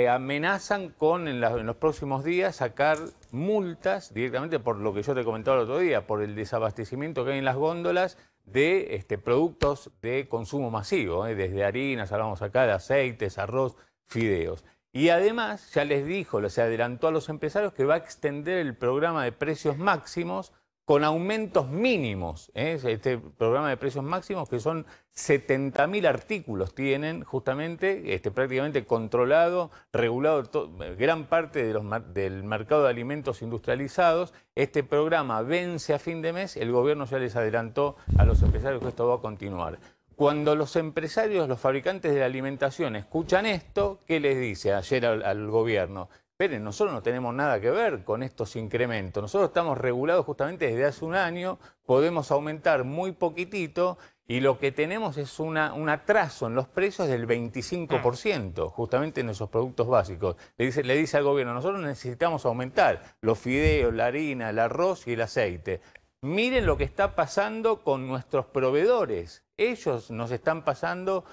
amenazan con en los próximos días sacar multas directamente por lo que yo te comentaba el otro día, por el desabastecimiento que hay en las góndolas de productos de consumo masivo, desde harinas, hablamos acá de aceites, arroz, fideos. Y además ya les dijo, les adelantó a los empresarios que va a extender el programa de precios máximos con aumentos mínimos. Este programa de precios máximos que son 70.000 artículos tienen justamente prácticamente controlado, regulado gran parte del mercado de alimentos industrializados. Este programa vence a fin de mes, el gobierno ya les adelantó a los empresarios que esto va a continuar. Cuando los empresarios, los fabricantes de la alimentación escuchan esto, ¿qué les dice ayer al gobierno? Esperen, nosotros no tenemos nada que ver con estos incrementos. Nosotros estamos regulados justamente desde hace un año, podemos aumentar muy poquitito y lo que tenemos es un atraso en los precios del 25%, justamente en esos productos básicos. Le dice al gobierno, nosotros necesitamos aumentar los fideos, la harina, el arroz y el aceite. Miren lo que está pasando con nuestros proveedores. Ellos nos están pasando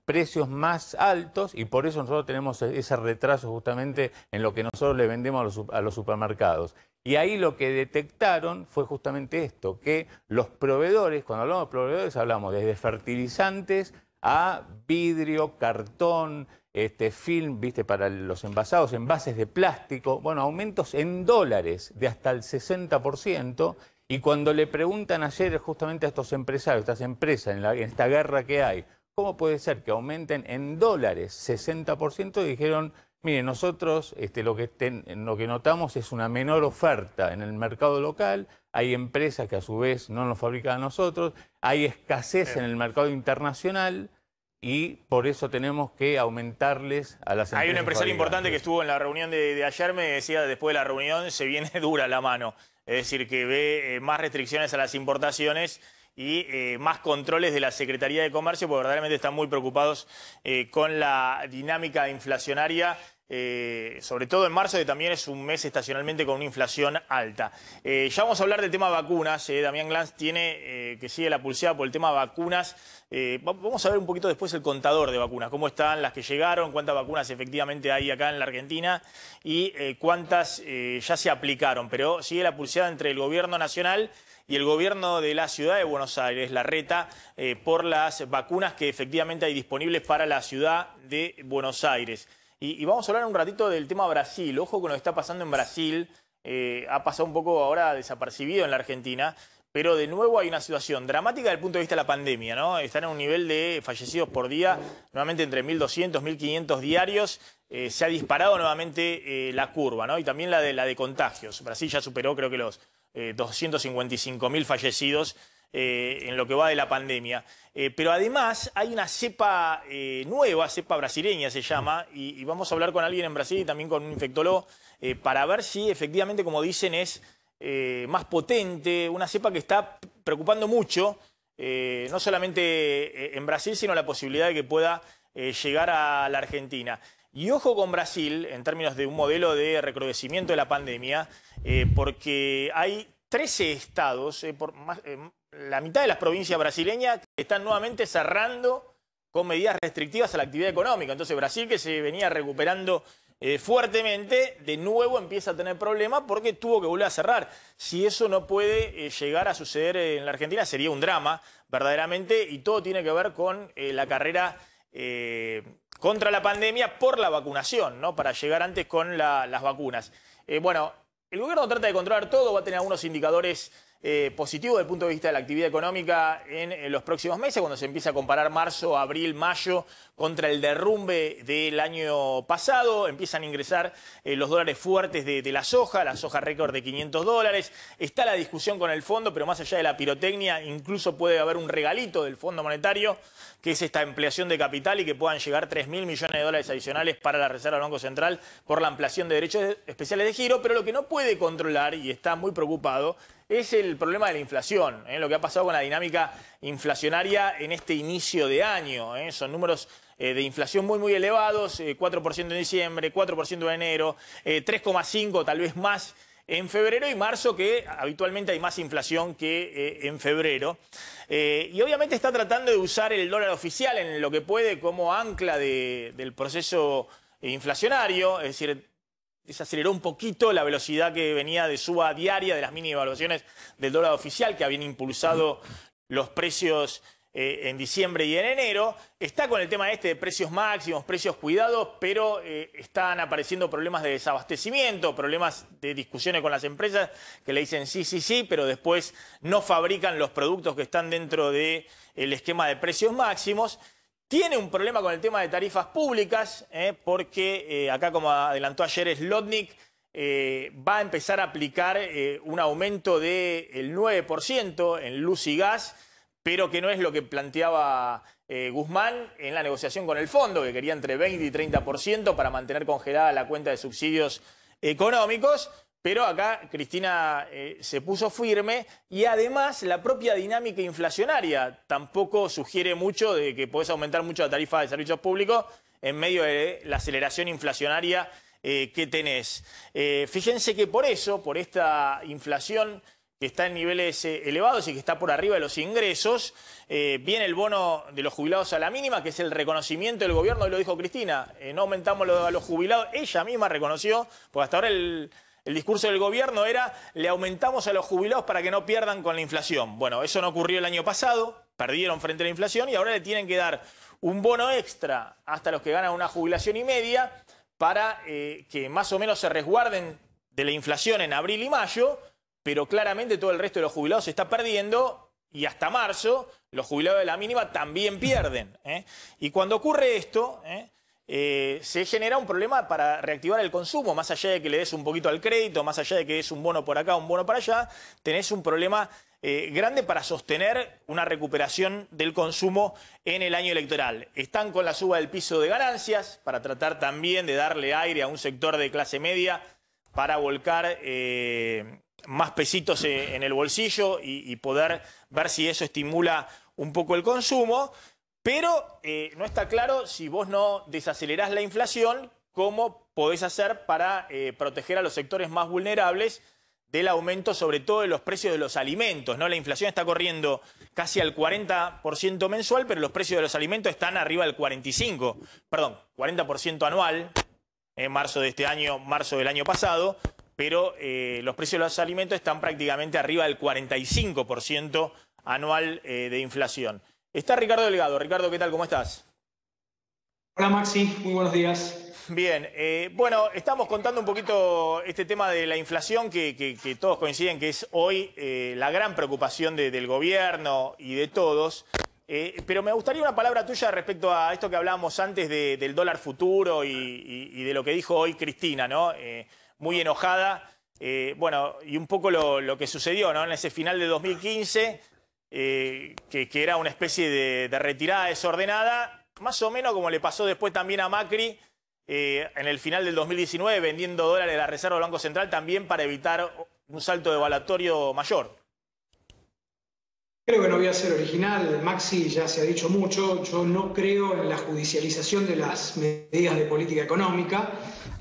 precios más altos y por eso nosotros tenemos ese retraso justamente en lo que nosotros le vendemos a los supermercados. Y ahí lo que detectaron fue justamente esto, que los proveedores, cuando hablamos de proveedores hablamos desde fertilizantes a vidrio, cartón, film, para los envasados, envases de plástico, bueno, aumentos en dólares de hasta el 60%. Y cuando le preguntan ayer justamente a estos empresarios, a estas empresas, en esta guerra que hay, ¿cómo puede ser que aumenten en dólares 60%? Dijeron, mire, nosotros lo que notamos es una menor oferta en el mercado local, hay empresas que a su vez no nos fabrican a nosotros, hay escasez en el mercado internacional y por eso tenemos que aumentarles a las empresas. Hay un empresario importante que estuvo en la reunión de ayer, me decía, después de la reunión se viene dura la mano. Es decir, que ve más restricciones a las importaciones y más controles de la Secretaría de Comercio, porque verdaderamente están muy preocupados con la dinámica inflacionaria sobre todo en marzo, que también es un mes estacionalmente con una inflación alta. Ya vamos a hablar del tema vacunas. Damián Glanz tiene que sigue la pulseada por el tema vacunas. Vamos a ver un poquito después el contador de vacunas, cómo están las que llegaron, cuántas vacunas efectivamente hay acá en la Argentina y cuántas ya se aplicaron. Pero sigue la pulseada entre el gobierno nacional y el gobierno de la ciudad de Buenos Aires, la reta por las vacunas que efectivamente hay disponibles para la ciudad de Buenos Aires. Y vamos a hablar un ratito del tema Brasil. Ojo con lo que está pasando en Brasil. Ha pasado un poco ahora desapercibido en la Argentina, pero de nuevo hay una situación dramática desde el punto de vista de la pandemia, ¿no? Están en un nivel de fallecidos por día, nuevamente entre 1.200, 1.500 diarios. Se ha disparado nuevamente la curva, ¿no? Y también la de contagios. Brasil ya superó, creo que los 255.000 fallecidos en lo que va de la pandemia. Pero además hay una cepa nueva, cepa brasileña se llama, y vamos a hablar con alguien en Brasil y también con un infectólogo para ver si efectivamente, como dicen, es más potente, una cepa que está preocupando mucho, no solamente en Brasil, sino la posibilidad de que pueda llegar a la Argentina. Y ojo con Brasil, en términos de un modelo de recrudecimiento de la pandemia, porque hay 13 estados, la mitad de las provincias brasileñas que están nuevamente cerrando con medidas restrictivas a la actividad económica. Entonces Brasil, que se venía recuperando fuertemente, de nuevo empieza a tener problemas porque tuvo que volver a cerrar. Si eso no puede llegar a suceder en la Argentina, sería un drama, verdaderamente, y todo tiene que ver con la carrera contra la pandemia por la vacunación, ¿no? Para llegar antes con las vacunas. Bueno, el gobierno trata de controlar todo, va a tener algunos indicadores positivo desde el punto de vista de la actividad económica en los próximos meses, cuando se empieza a comparar marzo, abril, mayo contra el derrumbe del año pasado. Empiezan a ingresar los dólares fuertes de la soja récord de $500. Está la discusión con el fondo, pero más allá de la pirotecnia, incluso puede haber un regalito del Fondo Monetario, que es esta ampliación de capital y que puedan llegar 3.000 millones de dólares adicionales para la Reserva del Banco Central por la ampliación de derechos especiales de giro. Pero lo que no puede controlar, y está muy preocupado, es el problema de la inflación, lo que ha pasado con la dinámica inflacionaria en este inicio de año. Son números de inflación muy elevados, 4% en diciembre, 4% en enero, 3,5% tal vez más en febrero y marzo, que habitualmente hay más inflación que en febrero. Y obviamente está tratando de usar el dólar oficial en lo que puede como ancla del proceso inflacionario, es decir, desaceleró un poquito la velocidad que venía de suba diaria de las mini evaluaciones del dólar oficial que habían impulsado los precios en diciembre y en enero. Está con el tema de precios máximos, precios cuidados, pero están apareciendo problemas de desabastecimiento, problemas de discusiones con las empresas que le dicen sí, pero después no fabrican los productos que están dentro del esquema de precios máximos. Tiene un problema con el tema de tarifas públicas, porque acá, como adelantó ayer Slotnick, va a empezar a aplicar un aumento del 9% en luz y gas, pero que no es lo que planteaba Guzmán en la negociación con el fondo, que quería entre 20 y 30% para mantener congelada la cuenta de subsidios económicos. Pero acá Cristina se puso firme y además la propia dinámica inflacionaria tampoco sugiere mucho de que podés aumentar mucho la tarifa de servicios públicos en medio de la aceleración inflacionaria que tenés. Fíjense que por eso, por esta inflación que está en niveles elevados y que está por arriba de los ingresos, viene el bono de los jubilados a la mínima, que es el reconocimiento del gobierno, y lo dijo Cristina, no aumentamos a los jubilados, ella misma reconoció, porque hasta ahora el discurso del gobierno era, le aumentamos a los jubilados para que no pierdan con la inflación. Bueno, eso no ocurrió el año pasado, perdieron frente a la inflación y ahora le tienen que dar un bono extra hasta los que ganan una jubilación y media para que más o menos se resguarden de la inflación en abril y mayo, pero claramente todo el resto de los jubilados se está perdiendo y hasta marzo los jubilados de la mínima también pierden. Y cuando ocurre esto, se genera un problema para reactivar el consumo, más allá de que le des un poquito al crédito, más allá de que des un bono por acá, un bono para allá, tenés un problema grande para sostener una recuperación del consumo en el año electoral. Están con la suba del piso de ganancias para tratar también de darle aire a un sector de clase media para volcar más pesitos en el bolsillo y poder ver si eso estimula un poco el consumo. Pero no está claro si vos no desacelerás la inflación, cómo podés hacer para proteger a los sectores más vulnerables del aumento, sobre todo de los precios de los alimentos, ¿no? La inflación está corriendo casi al 40% mensual, pero los precios de los alimentos están arriba del 40% anual, en marzo de este año, marzo del año pasado, pero los precios de los alimentos están prácticamente arriba del 45% anual de inflación. Está Ricardo Delgado. Ricardo, ¿qué tal? ¿Cómo estás? Hola Maxi, muy buenos días. Bien, bueno, estamos contando un poquito este tema de la inflación que todos coinciden que es hoy la gran preocupación del gobierno y de todos. Pero me gustaría una palabra tuya respecto a esto que hablábamos antes del dólar futuro y de lo que dijo hoy Cristina, ¿no? Muy enojada. Bueno, y un poco lo que sucedió, ¿no? En ese final de 2015, que era una especie de retirada desordenada, más o menos como le pasó después también a Macri, en el final del 2019, vendiendo dólares de la Reserva del Banco Central también para evitar un salto devaluatorio mayor. Creo que no voy a ser original, Maxi, ya se ha dicho mucho. Yo no creo en la judicialización de las medidas de política económica.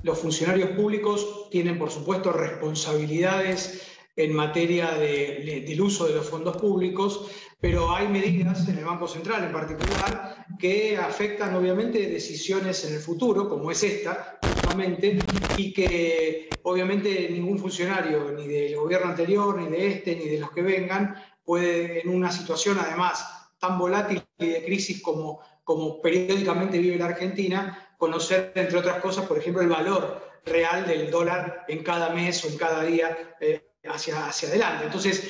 Los funcionarios públicos tienen, por supuesto, responsabilidades en materia del uso de los fondos públicos, pero hay medidas en el Banco Central en particular que afectan obviamente decisiones en el futuro, como es esta, justamente, y que obviamente ningún funcionario, ni del gobierno anterior, ni de este, ni de los que vengan, puede, en una situación además tan volátil y de crisis como periódicamente vive la Argentina, conocer, entre otras cosas, por ejemplo, el valor real del dólar en cada mes o en cada día hacia adelante. Entonces,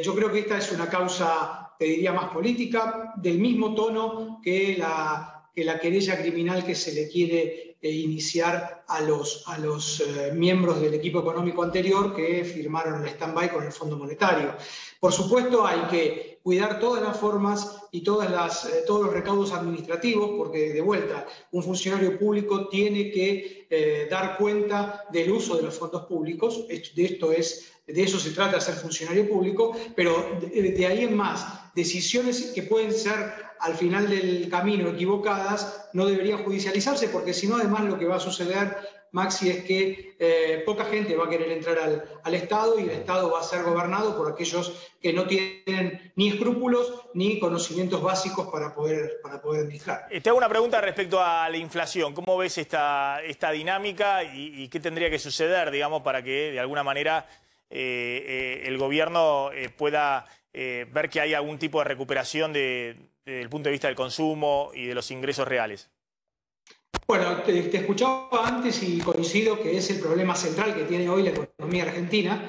yo creo que esta es una causa, te diría, más política, del mismo tono que la querella criminal que se le quiere iniciar a los miembros del equipo económico anterior que firmaron el stand-by con el Fondo Monetario. Por supuesto, hay que cuidar todas las formas y todos los recaudos administrativos, porque, de vuelta, un funcionario público tiene que dar cuenta del uso de los fondos públicos. De eso se trata, ser funcionario público, pero de ahí en más, decisiones que pueden ser al final del camino equivocadas no deberían judicializarse, porque si no, además, lo que va a suceder, Maxi, es que poca gente va a querer entrar al Estado y el Estado va a ser gobernado por aquellos que no tienen ni escrúpulos ni conocimientos básicos para poder administrar. Te hago una pregunta respecto a la inflación. ¿Cómo ves esta dinámica y qué tendría que suceder, digamos, para que de alguna manera el gobierno pueda ver que hay algún tipo de recuperación desde el punto de vista del consumo y de los ingresos reales? Bueno, te escuchaba antes y coincido que es el problema central que tiene hoy la economía argentina.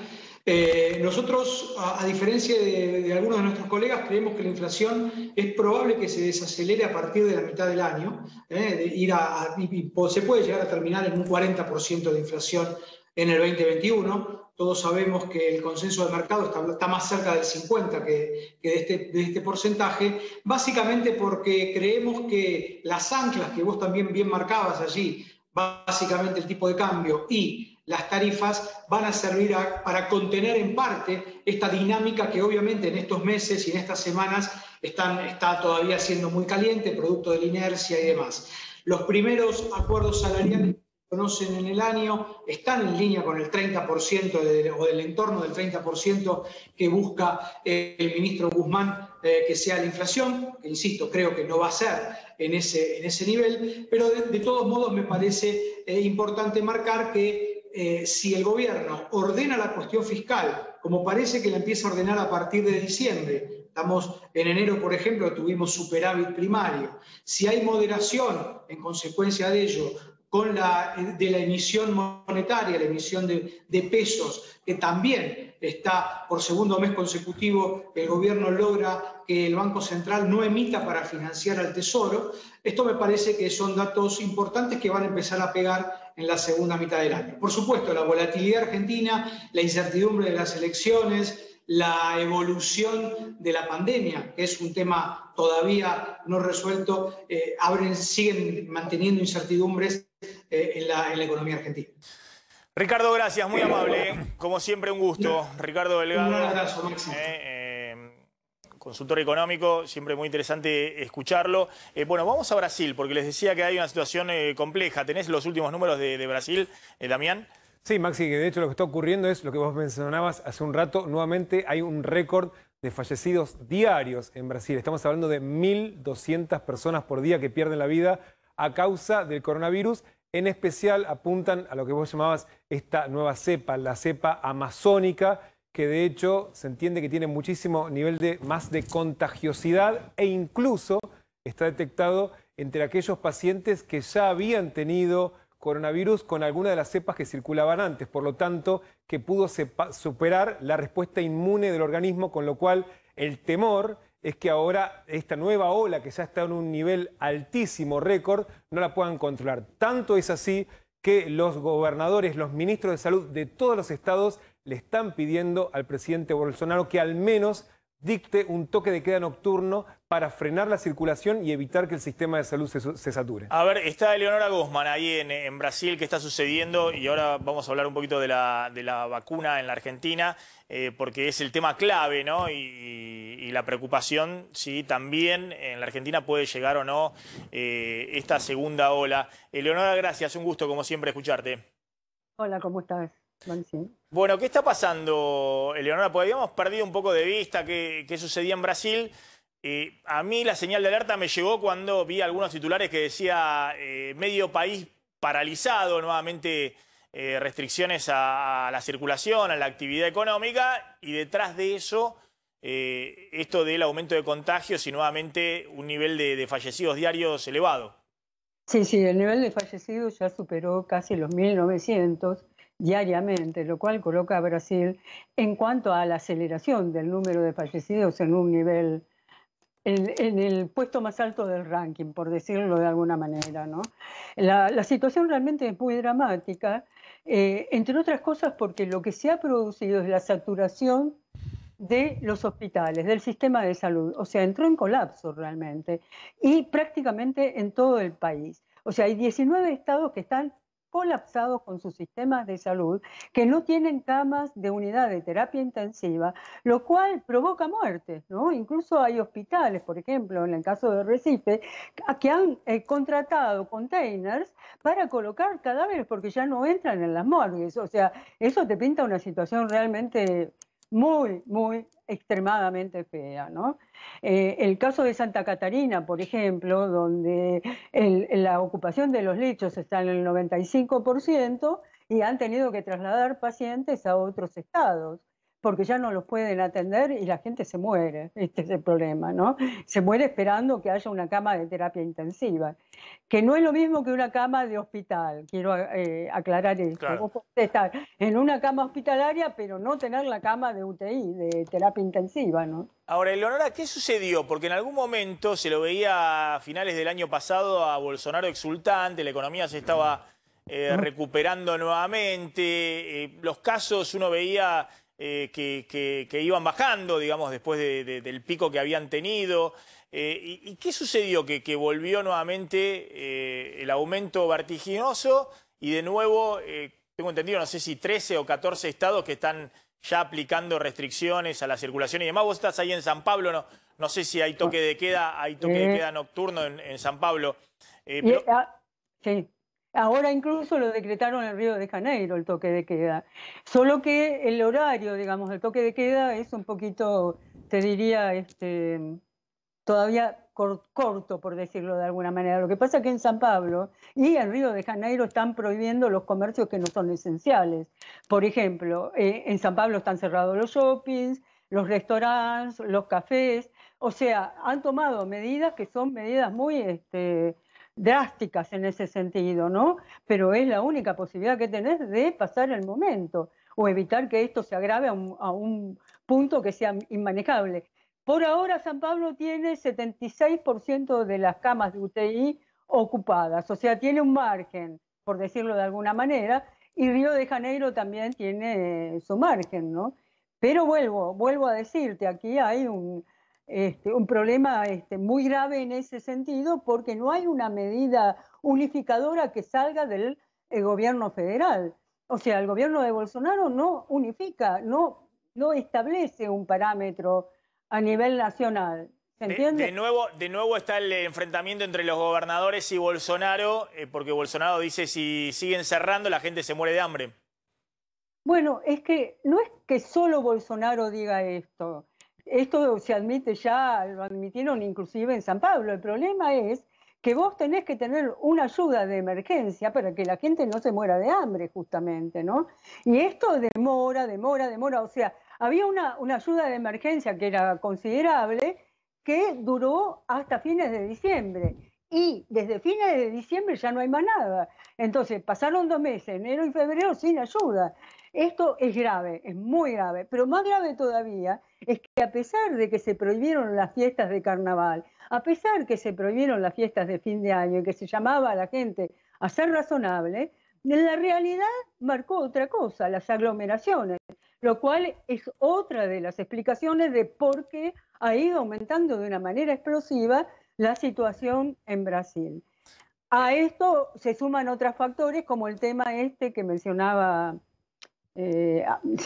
Nosotros, a diferencia de algunos de nuestros colegas, creemos que la inflación es probable que se desacelere a partir de la mitad del año, se puede llegar a terminar en un 40% de inflación en el 2021. Todos sabemos que el consenso del mercado está más cerca del 50% que de este porcentaje, básicamente porque creemos que las anclas que vos también bien marcabas allí, básicamente el tipo de cambio y las tarifas, van a servir para contener en parte esta dinámica que obviamente en estos meses y en estas semanas está todavía siendo muy caliente, producto de la inercia y demás. Los primeros acuerdos salariales conocen en el año, están en línea con el 30% o del entorno del 30% que busca el ministro Guzmán que sea la inflación, que insisto, creo que no va a ser en ese nivel, pero de todos modos me parece importante marcar que si el gobierno ordena la cuestión fiscal, como parece que la empieza a ordenar a partir de diciembre, estamos en enero, por ejemplo, tuvimos superávit primario, si hay moderación en consecuencia de ello, de la emisión monetaria, la emisión de pesos, que también está por segundo mes consecutivo, el gobierno logra que el Banco Central no emita para financiar al Tesoro. Esto me parece que son datos importantes que van a empezar a pegar en la segunda mitad del año. Por supuesto, la volatilidad argentina, la incertidumbre de las elecciones, la evolución de la pandemia, que es un tema todavía no resuelto, siguen manteniendo incertidumbres en la economía argentina. Ricardo, gracias, muy amable. Como siempre, un gusto. Ricardo Delgado. Un abrazo, Máximo. consultor económico, siempre muy interesante escucharlo. Bueno, vamos a Brasil, porque les decía que hay una situación compleja. ¿Tenés los últimos números de Brasil, Damián? Sí, Maxi, que de hecho lo que está ocurriendo es lo que vos mencionabas hace un rato. Nuevamente hay un récord de fallecidos diarios en Brasil. Estamos hablando de 1.200 personas por día que pierden la vida a causa del coronavirus. En especial apuntan a lo que vos llamabas esta nueva cepa, la cepa amazónica, que de hecho se entiende que tiene muchísimo nivel más de contagiosidad e incluso está detectado entre aquellos pacientes que ya habían tenido coronavirus con alguna de las cepas que circulaban antes, por lo tanto que pudo superar la respuesta inmune del organismo, con lo cual el temor es que ahora esta nueva ola, que ya está en un nivel altísimo, récord, no la puedan controlar. Tanto es así que los gobernadores, los ministros de salud de todos los estados le están pidiendo al presidente Bolsonaro que al menos dicte un toque de queda nocturno para frenar la circulación y evitar que el sistema de salud se sature. A ver, está Eleonora Guzmán ahí en Brasil, ¿qué está sucediendo? Y ahora vamos a hablar un poquito de la vacuna en la Argentina, porque es el tema clave, ¿no? Y la preocupación, sí, también en la Argentina puede llegar o no esta segunda ola. Eleonora, gracias, un gusto como siempre escucharte. Hola, ¿cómo estás? Bueno, ¿qué está pasando, Eleonora? Porque habíamos perdido un poco de vista qué sucedía en Brasil. A mí la señal de alerta me llegó cuando vi algunos titulares que decía medio país paralizado, nuevamente restricciones a la circulación, a la actividad económica, y detrás de eso esto del aumento de contagios y nuevamente un nivel de fallecidos diarios elevado. Sí, el nivel de fallecidos ya superó casi los 1.900 diariamente, lo cual coloca a Brasil en cuanto a la aceleración del número de fallecidos en un nivel, en el puesto más alto del ranking, por decirlo de alguna manera, ¿no? La situación realmente es muy dramática, entre otras cosas porque lo que se ha producido es la saturación de los hospitales, del sistema de salud. O sea, entró en colapso realmente y prácticamente en todo el país. O sea, hay 19 estados que están colapsados con sus sistemas de salud, que no tienen camas de unidad de terapia intensiva, lo cual provoca muertes, ¿no? Incluso hay hospitales, por ejemplo, en el caso de Recife, que han contratado containers para colocar cadáveres porque ya no entran en las morgues. O sea, eso te pinta una situación realmente muy, muy extremadamente fea, ¿no? El caso de Santa Catarina, por ejemplo, donde la ocupación de los lechos está en el 95% y han tenido que trasladar pacientes a otros estados porque ya no los pueden atender y la gente se muere. Este es el problema, ¿no? Se muere esperando que haya una cama de terapia intensiva, que no es lo mismo que una cama de hospital. Quiero aclarar esto. Claro. Vos podés estar en una cama hospitalaria, pero no tener la cama de UTI, de terapia intensiva, ¿no? Ahora, Eleonora, ¿qué sucedió? Porque en algún momento se lo veía a finales del año pasado a Bolsonaro exultante, la economía se estaba recuperando nuevamente, los casos uno veía que iban bajando, digamos, después del pico que habían tenido. ¿Y qué sucedió? Que volvió nuevamente el aumento vertiginoso y de nuevo, tengo entendido, no sé si 13 o 14 estados que están ya aplicando restricciones a la circulación y demás. Vos estás ahí en San Pablo, no sé si hay toque de queda, nocturno en San Pablo. Sí. Ahora incluso lo decretaron en Río de Janeiro, el toque de queda. Solo que el horario, digamos, del toque de queda es un poquito, te diría, todavía corto, por decirlo de alguna manera. Lo que pasa es que en San Pablo y en Río de Janeiro están prohibiendo los comercios que no son esenciales. Por ejemplo, en San Pablo están cerrados los shoppings, los restaurantes, los cafés. O sea, han tomado medidas que son medidas muy drásticas en ese sentido, ¿no? Pero es la única posibilidad que tenés de pasar el momento o evitar que esto se agrave a un punto que sea inmanejable. Por ahora San Pablo tiene 76% de las camas de UTI ocupadas, o sea, tiene un margen, por decirlo de alguna manera, y Río de Janeiro también tiene su margen, ¿no? Pero vuelvo a decirte, aquí hay un problema muy grave en ese sentido porque no hay una medida unificadora que salga del gobierno federal. O sea, el gobierno de Bolsonaro no unifica, no establece un parámetro a nivel nacional. ¿Se entiende? De nuevo está el enfrentamiento entre los gobernadores y Bolsonaro, porque Bolsonaro dice si siguen cerrando la gente se muere de hambre. Bueno, es que no es que solo Bolsonaro diga esto. Esto se admite ya, lo admitieron inclusive en San Pablo. El problema es que vos tenés que tener una ayuda de emergencia para que la gente no se muera de hambre, justamente, ¿no? Y esto demora. O sea, había una ayuda de emergencia que era considerable, que duró hasta fines de diciembre. Y desde fines de diciembre ya no hay más nada. Entonces, pasaron 2 meses, enero y febrero, sin ayuda. Esto es grave, es muy grave. Pero más grave todavía es que a pesar de que se prohibieron las fiestas de carnaval, a pesar que se prohibieron las fiestas de fin de año y que se llamaba a la gente a ser razonable, en la realidad marcó otra cosa, las aglomeraciones, lo cual es otra de las explicaciones de por qué ha ido aumentando de una manera explosiva la situación en Brasil. A esto se suman otros factores como el tema este que se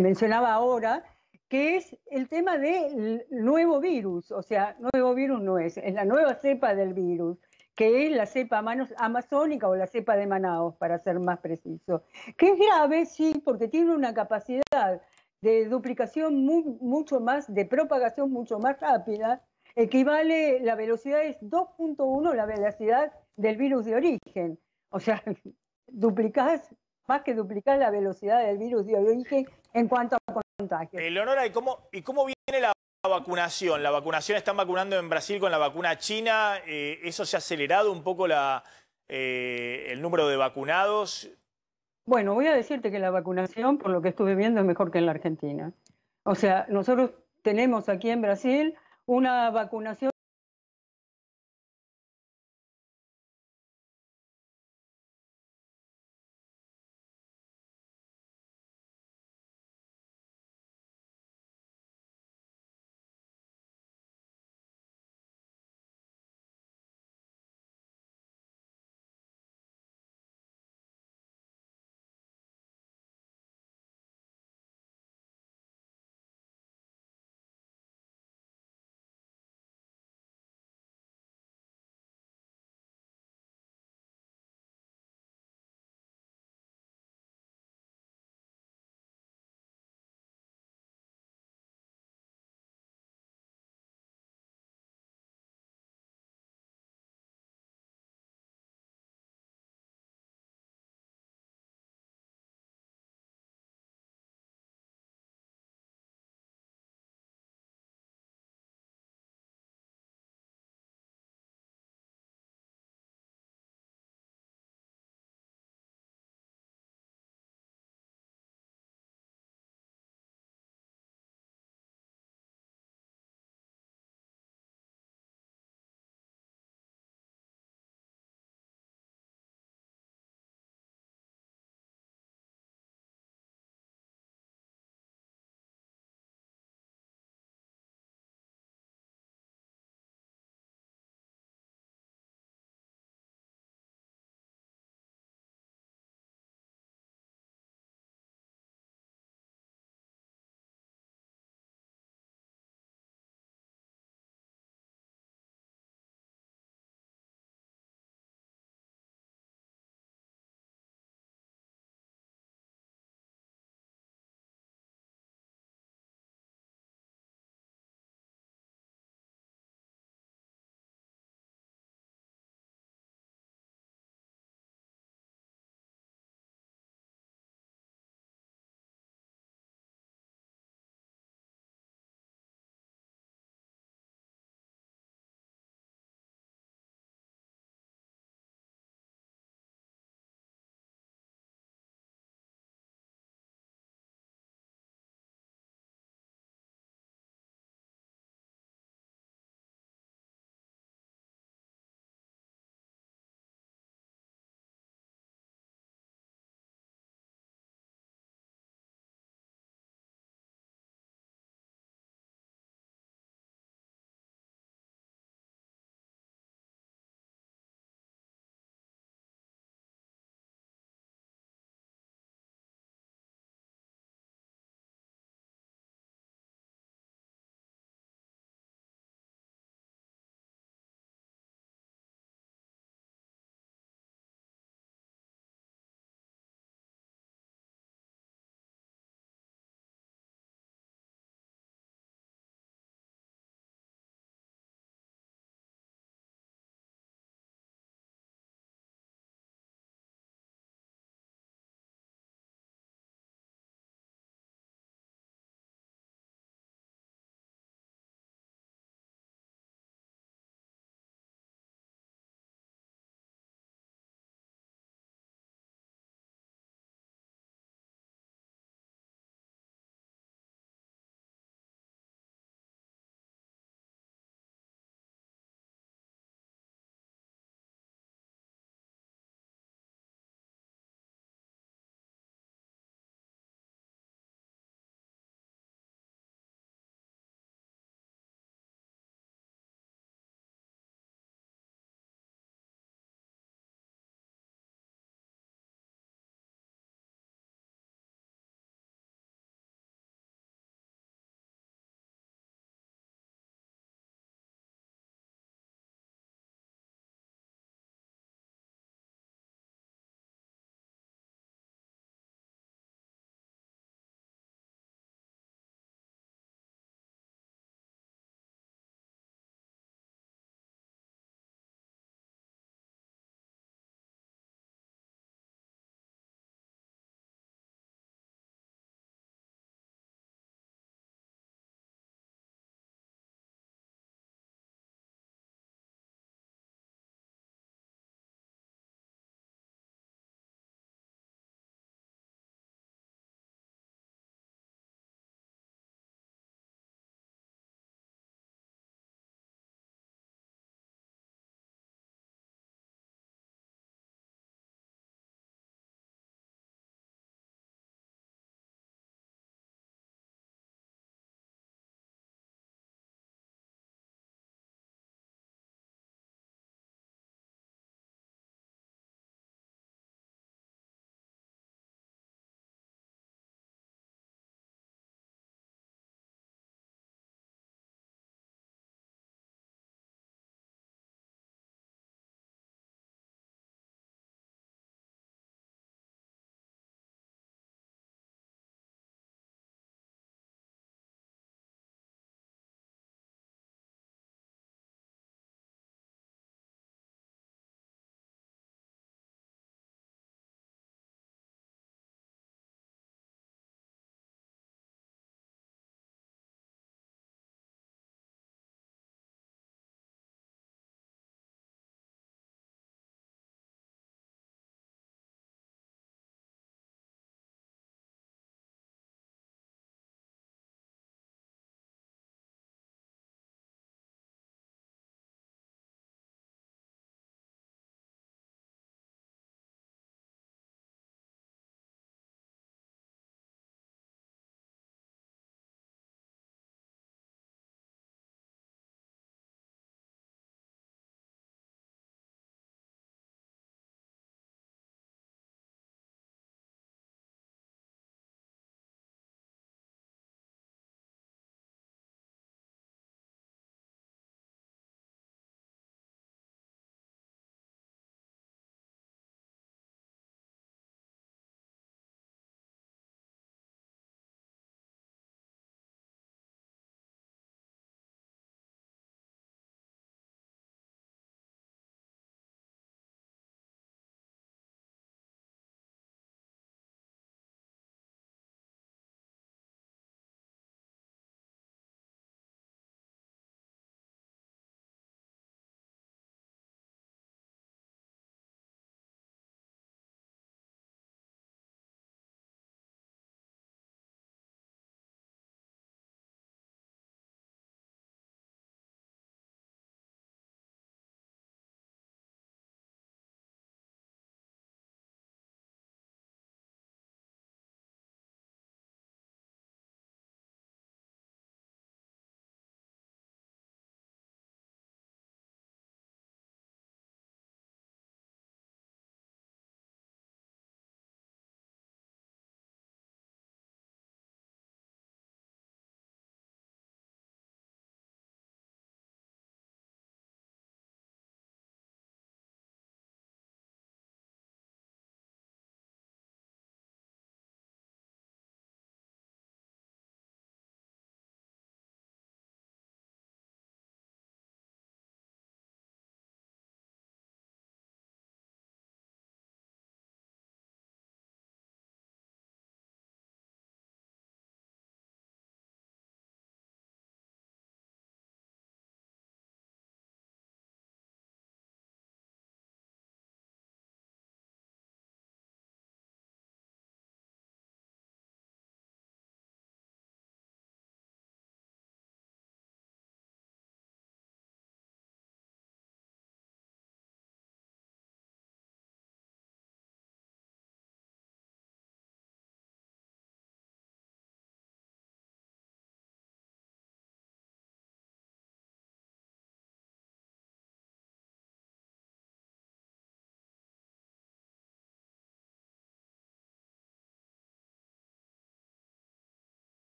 mencionaba ahora, que es el tema del nuevo virus. O sea, nuevo virus no es la nueva cepa del virus, que es la cepa amazónica o la cepa de Manaos, para ser más preciso. Que es grave, sí, porque tiene una capacidad de duplicación mucho más, de propagación mucho más rápida. La velocidad es 2.1 la velocidad del virus de origen. O sea, más que duplicar la velocidad del virus de origen en cuanto a contagio. Leonora, ¿y cómo viene la vacunación? ¿La vacunación están vacunando en Brasil con la vacuna china? ¿Eso se ha acelerado un poco el número de vacunados? Bueno, voy a decirte que la vacunación, por lo que estuve viendo, es mejor que en la Argentina. O sea, nosotros tenemos aquí en Brasil una vacunación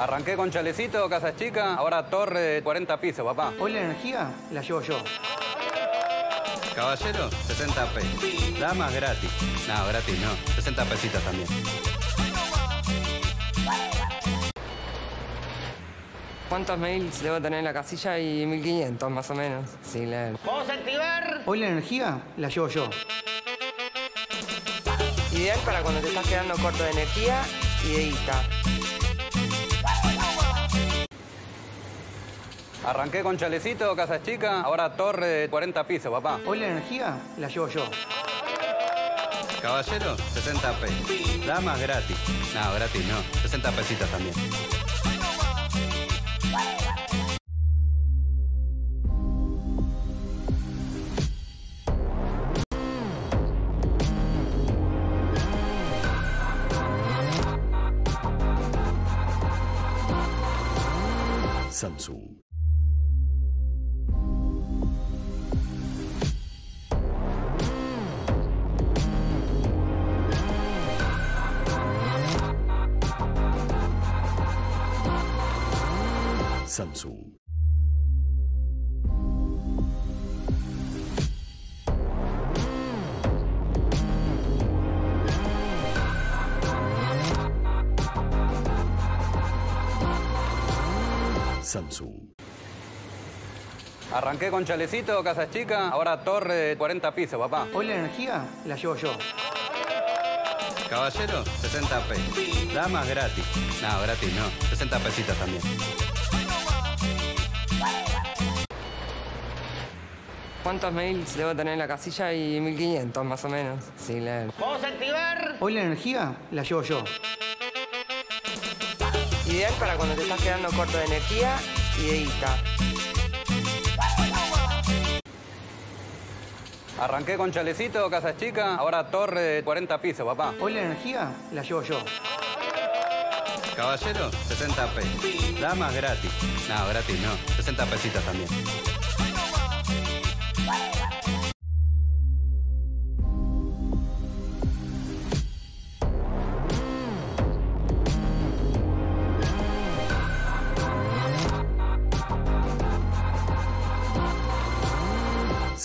Arranqué con chalecito, casa chica, ahora torre de 40 pisos, papá. Hoy la energía la llevo yo. Caballero, 60 pesos. Damas, gratis. No, gratis no. 60 pesitos también. ¿Cuántos mails debo tener en la casilla? Y 1500 más o menos. Sí, leer. ¿Vamos a activar? Hoy la energía la llevo yo. Ideal para cuando te estás quedando corto de energía y de guita. Arranqué con chalecito, casa chica, ahora torre de 40 pisos, papá. Hoy la energía la llevo yo. Caballero, 60 pesos. Damas, gratis. No, gratis no. 60 pesitos también. Samsung. Samsung. Samsung. Arranqué con chalecito, casa chica, ahora torre de 40 pisos, papá. Hoy la energía la llevo yo. Caballero, 60 pesos. Damas, gratis. No, gratis no. 60 pesitos también. ¿Cuántos mails debo tener en la casilla? Y 1500 más o menos. Sí, leer. ¿Vamos a activar? Hoy la energía la llevo yo. Ideal para cuando te estás quedando corto de energía y de guita. Arranqué con chalecito, casa chica, ahora torre de 40 pisos, papá. Hoy la energía la llevo yo. Caballero, 60 pesos. Damas, gratis. No, gratis no. 60 pesitos también.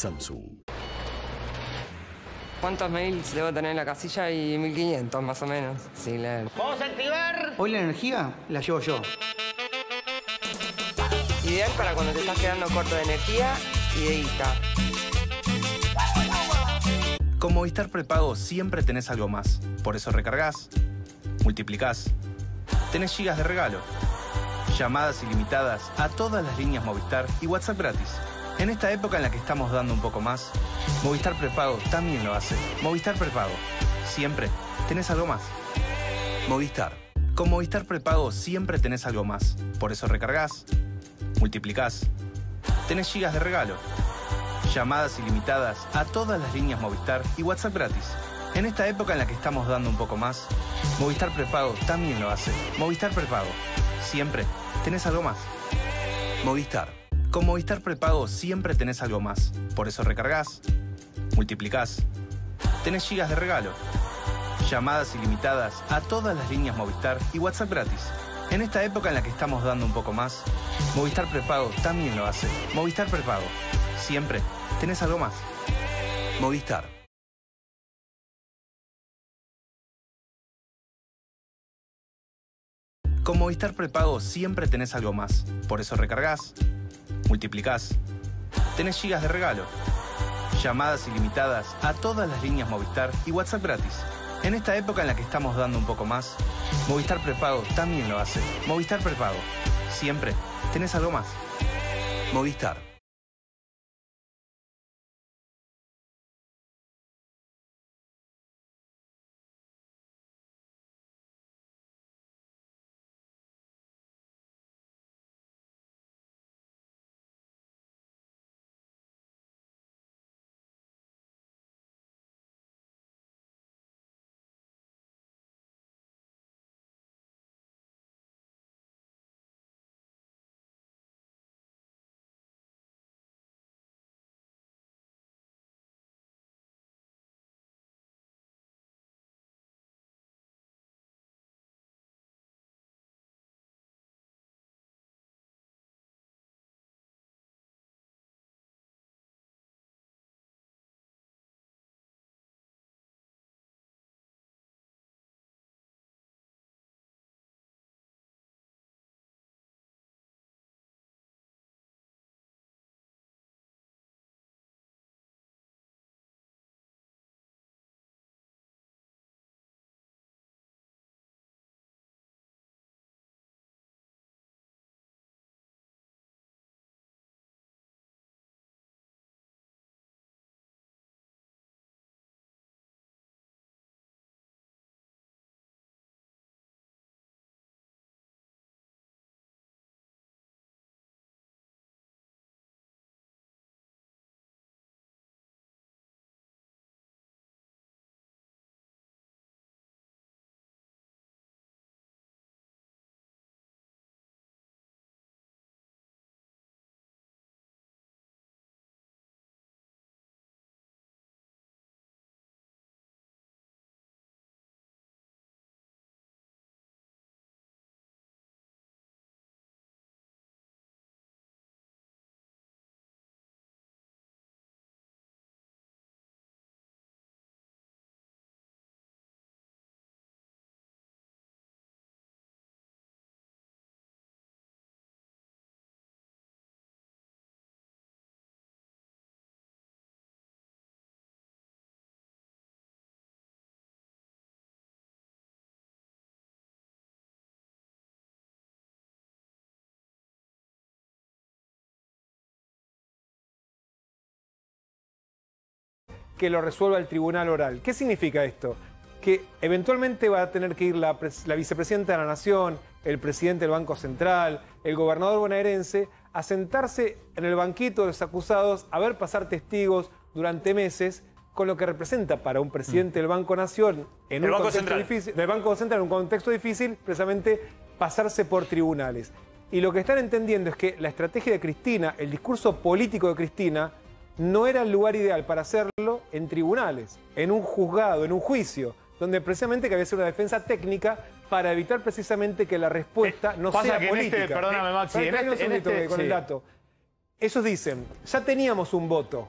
Samsung. ¿Cuántos mails debo tener en la casilla? Y 1500 más o menos. Sí, leer. ¿Vamos a activar? Hoy la energía la llevo yo. Ideal para cuando te estás quedando corto de energía y de guita. Con Movistar Prepago siempre tenés algo más. Por eso recargas, multiplicás, tenés gigas de regalo, llamadas ilimitadas a todas las líneas Movistar y WhatsApp gratis. En esta época en la que estamos dando un poco más, Movistar Prepago también lo hace. Movistar Prepago. Siempre tenés algo más. Movistar. Con Movistar Prepago siempre tenés algo más. Por eso recargas, multiplicás, tenés gigas de regalo, llamadas ilimitadas a todas las líneas Movistar y WhatsApp gratis. En esta época en la que estamos dando un poco más, Movistar Prepago también lo hace. Movistar Prepago. Siempre tenés algo más. Movistar. Con Movistar Prepago siempre tenés algo más. Por eso recargas, multiplicás, tenés gigas de regalo, llamadas ilimitadas a todas las líneas Movistar y WhatsApp gratis. En esta época en la que estamos dando un poco más, Movistar Prepago también lo hace. Movistar Prepago. Siempre tenés algo más. Movistar. Con Movistar Prepago siempre tenés algo más. Por eso recargas, multiplicás, tenés gigas de regalo, llamadas ilimitadas a todas las líneas Movistar y WhatsApp gratis. En esta época en la que estamos dando un poco más, Movistar Prepago también lo hace. Movistar Prepago. Siempre tenés algo más. Movistar. que lo resuelva el tribunal oral. ¿Qué significa esto? Que eventualmente va a tener que ir la vicepresidenta de la Nación, el presidente del Banco Central, el gobernador bonaerense, a sentarse en el banquito de los acusados, a ver pasar testigos durante meses, con lo que representa para un presidente del Banco Nación en un contexto difícil, del Banco Central en un contexto difícil, precisamente pasarse por tribunales. Y lo que están entendiendo es que la estrategia de Cristina, el discurso político de Cristina, no era el lugar ideal para hacerlo en tribunales, en un juzgado, en un juicio, donde precisamente que había que hacer una defensa técnica para evitar precisamente que la respuesta no sea política. Perdóname, Maxi, con el dato. Ellos dicen, ya teníamos un voto,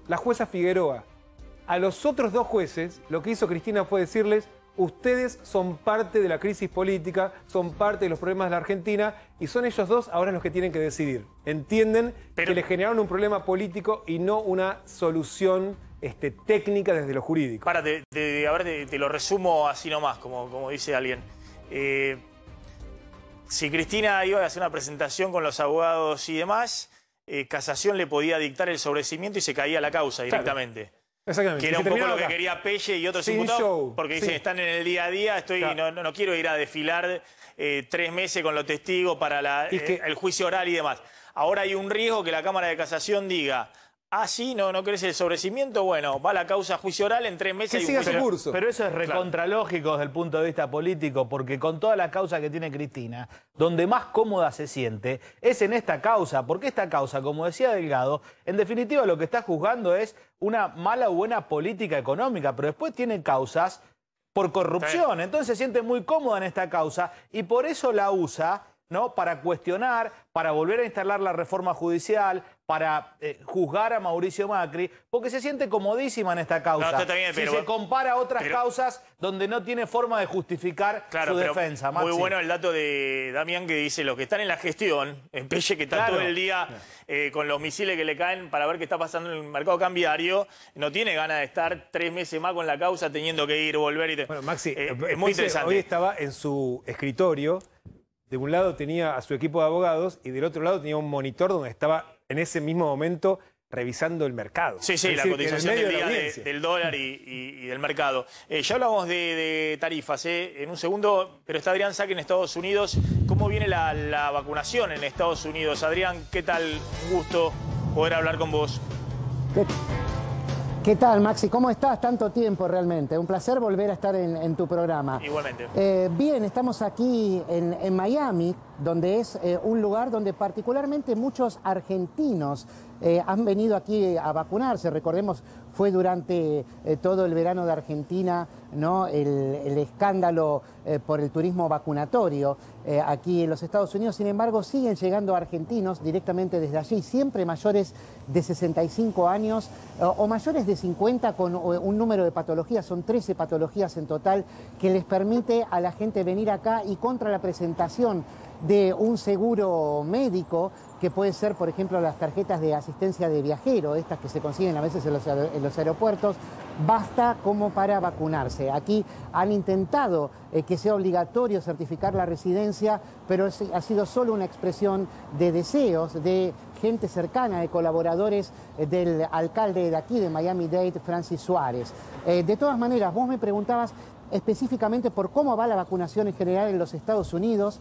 la jueza Figueroa. A los otros dos jueces, lo que hizo Cristina fue decirles, ustedes son parte de la crisis política, son parte de los problemas de la Argentina y son ellos dos ahora los que tienen que decidir. Entienden que le generaron un problema político y no una solución técnica desde lo jurídico. A ver, te lo resumo así nomás, como dice alguien. Si Cristina iba a hacer una presentación con los abogados y demás, Casación le podía dictar el sobreseimiento y se caía la causa directamente. Claro. Exactamente. Que era un poco lo que quería Pelle y otros imputados, porque dicen, están en el día a día, no quiero ir a desfilar 3 meses con los testigos para el juicio oral y demás. Ahora hay un riesgo que la Cámara de Casación diga, sí, no querés el sobreseimiento, bueno, va la causa a juicio oral, en 3 meses y un juicio oral. Pero eso es recontralógico desde el punto de vista político, porque con toda la causa que tiene Cristina, donde más cómoda se siente es en esta causa, porque esta causa, como decía Delgado, en definitiva lo que está juzgando es una mala o buena política económica, pero después tiene causas por corrupción, entonces se siente muy cómoda en esta causa y por eso la usa, ¿no?, para cuestionar, para volver a instalar la reforma judicial, para juzgar a Mauricio Macri, porque se siente comodísima en esta causa. Si se compara a otras causas donde no tiene forma de justificar su defensa. Muy bueno el dato de Damián que dice, los que están en la gestión, en Pelle que está todo el día con los misiles que le caen para ver qué está pasando en el mercado cambiario, no tiene ganas de estar 3 meses más con la causa teniendo que ir, volver. Bueno, Maxi, es muy interesante. Hoy estaba en su escritorio. De un lado tenía a su equipo de abogados y del otro lado tenía un monitor donde estaba en ese mismo momento revisando el mercado. Sí, la cotización del día del dólar y del mercado. Ya hablamos de tarifas en un segundo, pero está Adrián Saque en Estados Unidos. ¿Cómo viene la vacunación en Estados Unidos? Adrián, ¿qué tal? Un gusto poder hablar con vos. ¿Qué tal, Maxi? ¿Cómo estás? Tanto tiempo realmente. Un placer volver a estar en tu programa. Igualmente. Bien, estamos aquí en Miami, donde es un lugar donde particularmente muchos argentinos han venido aquí a vacunarse. Recordemos, fue durante todo el verano de Argentina, ¿no?, el escándalo por el turismo vacunatorio aquí en los Estados Unidos. Sin embargo, siguen llegando argentinos directamente desde allí, siempre mayores de 65 años o mayores de 50 con un número de patologías, son 13 patologías en total, que les permite a la gente venir acá y contra la presentación de un seguro médico, que puede ser, por ejemplo, las tarjetas de asistencia de viajero, estas que se consiguen a veces en los aeropuertos, basta como para vacunarse. Aquí han intentado que sea obligatorio certificar la residencia, pero ha sido solo una expresión de deseos de gente cercana, de colaboradores del alcalde de aquí, de Miami-Dade, Francis Suárez. De todas maneras, vos me preguntabas específicamente por cómo va la vacunación en general en los Estados Unidos.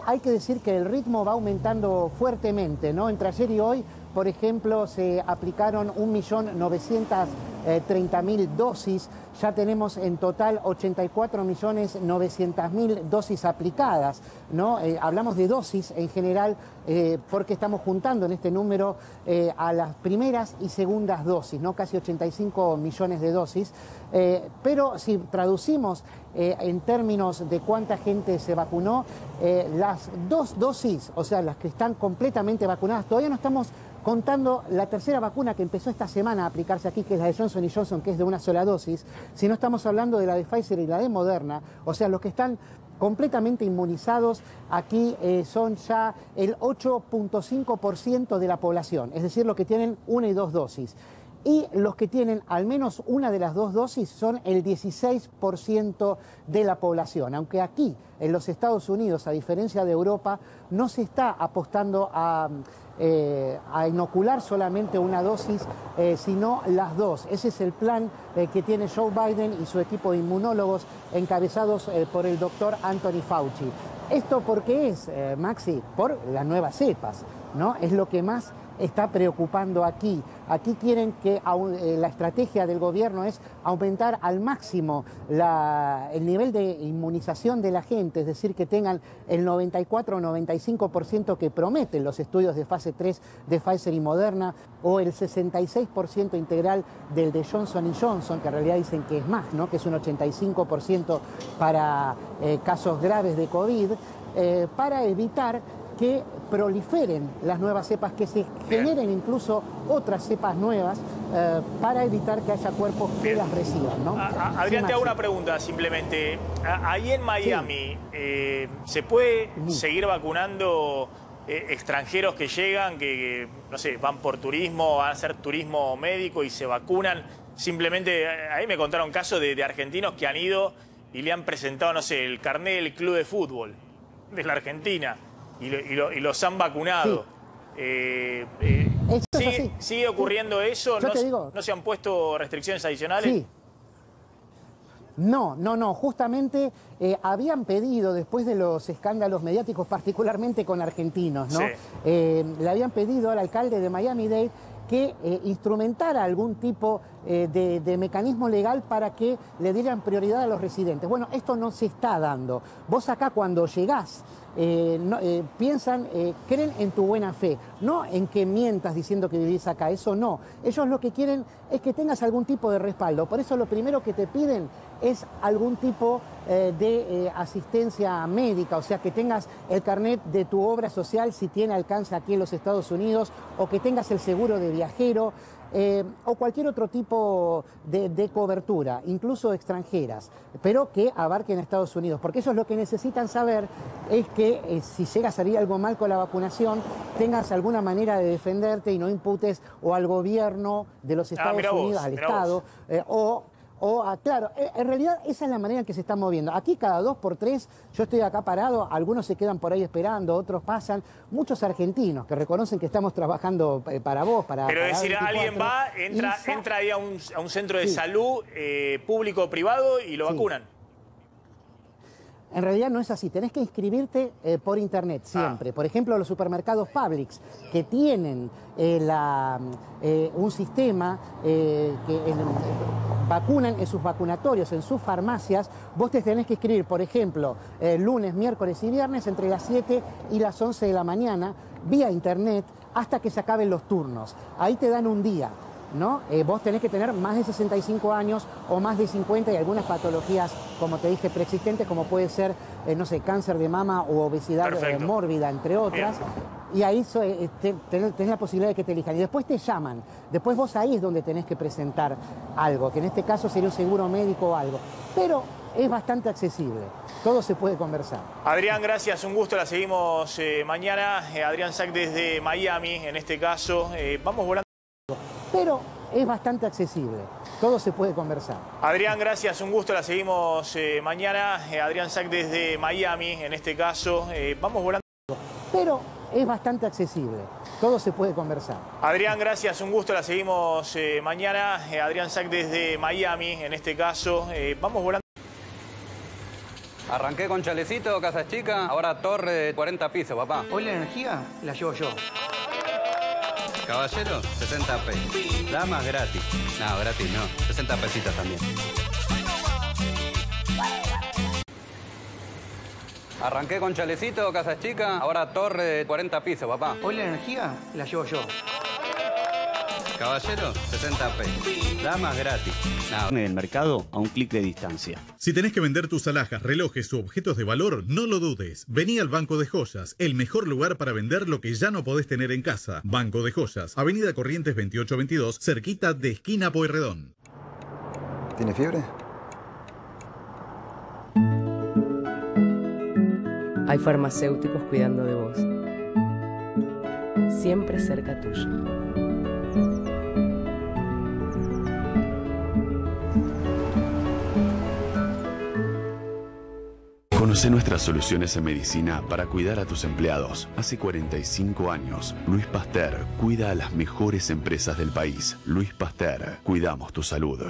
Hay que decir que el ritmo va aumentando fuertemente, ¿no? Entre ayer y hoy, por ejemplo, se aplicaron 1.930.000 dosis. Ya tenemos en total 84.900.000 dosis aplicadas, ¿no? Hablamos de dosis en general porque estamos juntando en este número a las primeras y segundas dosis, ¿no? Casi 85 millones de dosis. Pero si traducimos en términos de cuánta gente se vacunó, las 2 dosis, o sea, las que están completamente vacunadas, todavía no estamos contando la tercera vacuna que empezó esta semana a aplicarse aquí, que es la de Johnson & Johnson, que es de una sola dosis, si no estamos hablando de la de Pfizer y la de Moderna, o sea, los que están completamente inmunizados aquí son ya el 8.5% de la población, es decir, los que tienen 1 y 2 dosis. y los que tienen al menos una de las dos dosis son el 16% de la población. Aunque aquí, en los Estados Unidos, a diferencia de Europa, no se está apostando a inocular solamente una dosis, sino las dos. Ese es el plan que tiene Joe Biden y su equipo de inmunólogos encabezados por el doctor Anthony Fauci. ¿Esto por qué es, Maxi? Por las nuevas cepas, ¿no? Es lo que más está preocupando aquí. Aquí quieren que la estrategia del gobierno es aumentar al máximo el nivel de inmunización de la gente, es decir, que tengan el 94 o 95% que prometen los estudios de fase 3 de Pfizer y Moderna, o el 66% integral del de Johnson & Johnson, que en realidad dicen que es más, ¿no? Que es un 85% para casos graves de COVID, para evitar que proliferen las nuevas cepas, que se generen incluso otras cepas nuevas para evitar que haya cuerpos que las reciban, ¿no? Adrián, te hago una pregunta simplemente. Ahí en Miami, ¿se puede seguir vacunando extranjeros que llegan, que no sé, van por turismo, van a hacer turismo médico y se vacunan? Simplemente, ahí me contaron casos de argentinos que han ido y le han presentado, no sé, el carnet del club de fútbol de la Argentina. Y los han vacunado. Sí. ¿Sigue ocurriendo eso? ¿No se han puesto restricciones adicionales? Sí. No. Justamente habían pedido, después de los escándalos mediáticos, particularmente con argentinos, ¿no? Le habían pedido al alcalde de Miami-Dade que instrumentara algún tipo de mecanismo legal para que le dieran prioridad a los residentes. Bueno, esto no se está dando. Vos acá cuando llegás, piensan, creen en tu buena fe, no en que mientas diciendo que vivís acá, eso no. Ellos lo que quieren es que tengas algún tipo de respaldo. Por eso lo primero que te piden es algún tipo de asistencia médica, o sea, que tengas el carnet de tu obra social si tiene alcance aquí en los Estados Unidos, o que tengas el seguro de viajero, o cualquier otro tipo de cobertura, incluso extranjeras, pero que abarquen Estados Unidos, porque ellos lo que necesitan saber es que si llega a salir algo mal con la vacunación, tengas alguna manera de defenderte y no imputes o al gobierno de los Estados Unidos, al Estado, claro, en realidad esa es la manera en que se están moviendo. Aquí cada 2 por 3, yo estoy acá parado, algunos se quedan por ahí esperando, otros pasan, muchos argentinos que reconocen que estamos trabajando para vos, para... Pero es decir, alguien va, entra ahí a un centro de salud público o privado y lo vacunan. En realidad no es así, tenés que inscribirte por internet siempre. Por ejemplo, los supermercados Publix, que tienen un sistema que vacunan en sus vacunatorios, en sus farmacias, vos te tenés que inscribir, por ejemplo, lunes, miércoles y viernes entre las 7 y las 11 de la mañana, vía internet, hasta que se acaben los turnos. Ahí te dan un día, ¿no? Vos tenés que tener más de 65 años o más de 50 y algunas patologías, como te dije, preexistentes, como puede ser, no sé, cáncer de mama o obesidad mórbida, entre otras. Y ahí tenés la posibilidad de que te elijan. Y después te llaman. Después vos ahí es donde tenés que presentar algo, que en este caso sería un seguro médico o algo. Pero es bastante accesible. Todo se puede conversar. Adrián, gracias. Un gusto. La seguimos mañana. Adrián Sack desde Miami, en este caso. Vamos volando. Pero es bastante accesible. Todo se puede conversar. Adrián, gracias. Un gusto. La seguimos mañana. Adrián Sack desde Miami, en este caso. Vamos volando. Pero es bastante accesible. Todo se puede conversar. Adrián, gracias. Un gusto. La seguimos mañana. Adrián Sack desde Miami, en este caso. Vamos volando. Arranqué con chalecito, casa chica, ahora torre de 40 pisos, papá. Hoy la energía la llevo yo. Caballero, 60 pesos. Damas gratis. No, gratis no. 60 pesitos también. Arranqué con chalecito, casa chica, ahora torre de 40 pisos, papá. Hoy la energía la llevo yo. Caballero, 60 pesos. Damas gratis. No. En el mercado a un clic de distancia. Si tenés que vender tus alhajas, relojes u objetos de valor, no lo dudes. Vení al Banco de Joyas, el mejor lugar para vender lo que ya no podés tener en casa. Banco de Joyas, Avenida Corrientes 2822, cerquita de esquina Pueyrredón. ¿Tiene fiebre? Hay farmacéuticos cuidando de vos. Siempre cerca tuyo. Conoce nuestras soluciones en medicina para cuidar a tus empleados. Hace 45 años, Luis Pasteur cuida a las mejores empresas del país. Luis Pasteur, cuidamos tu salud.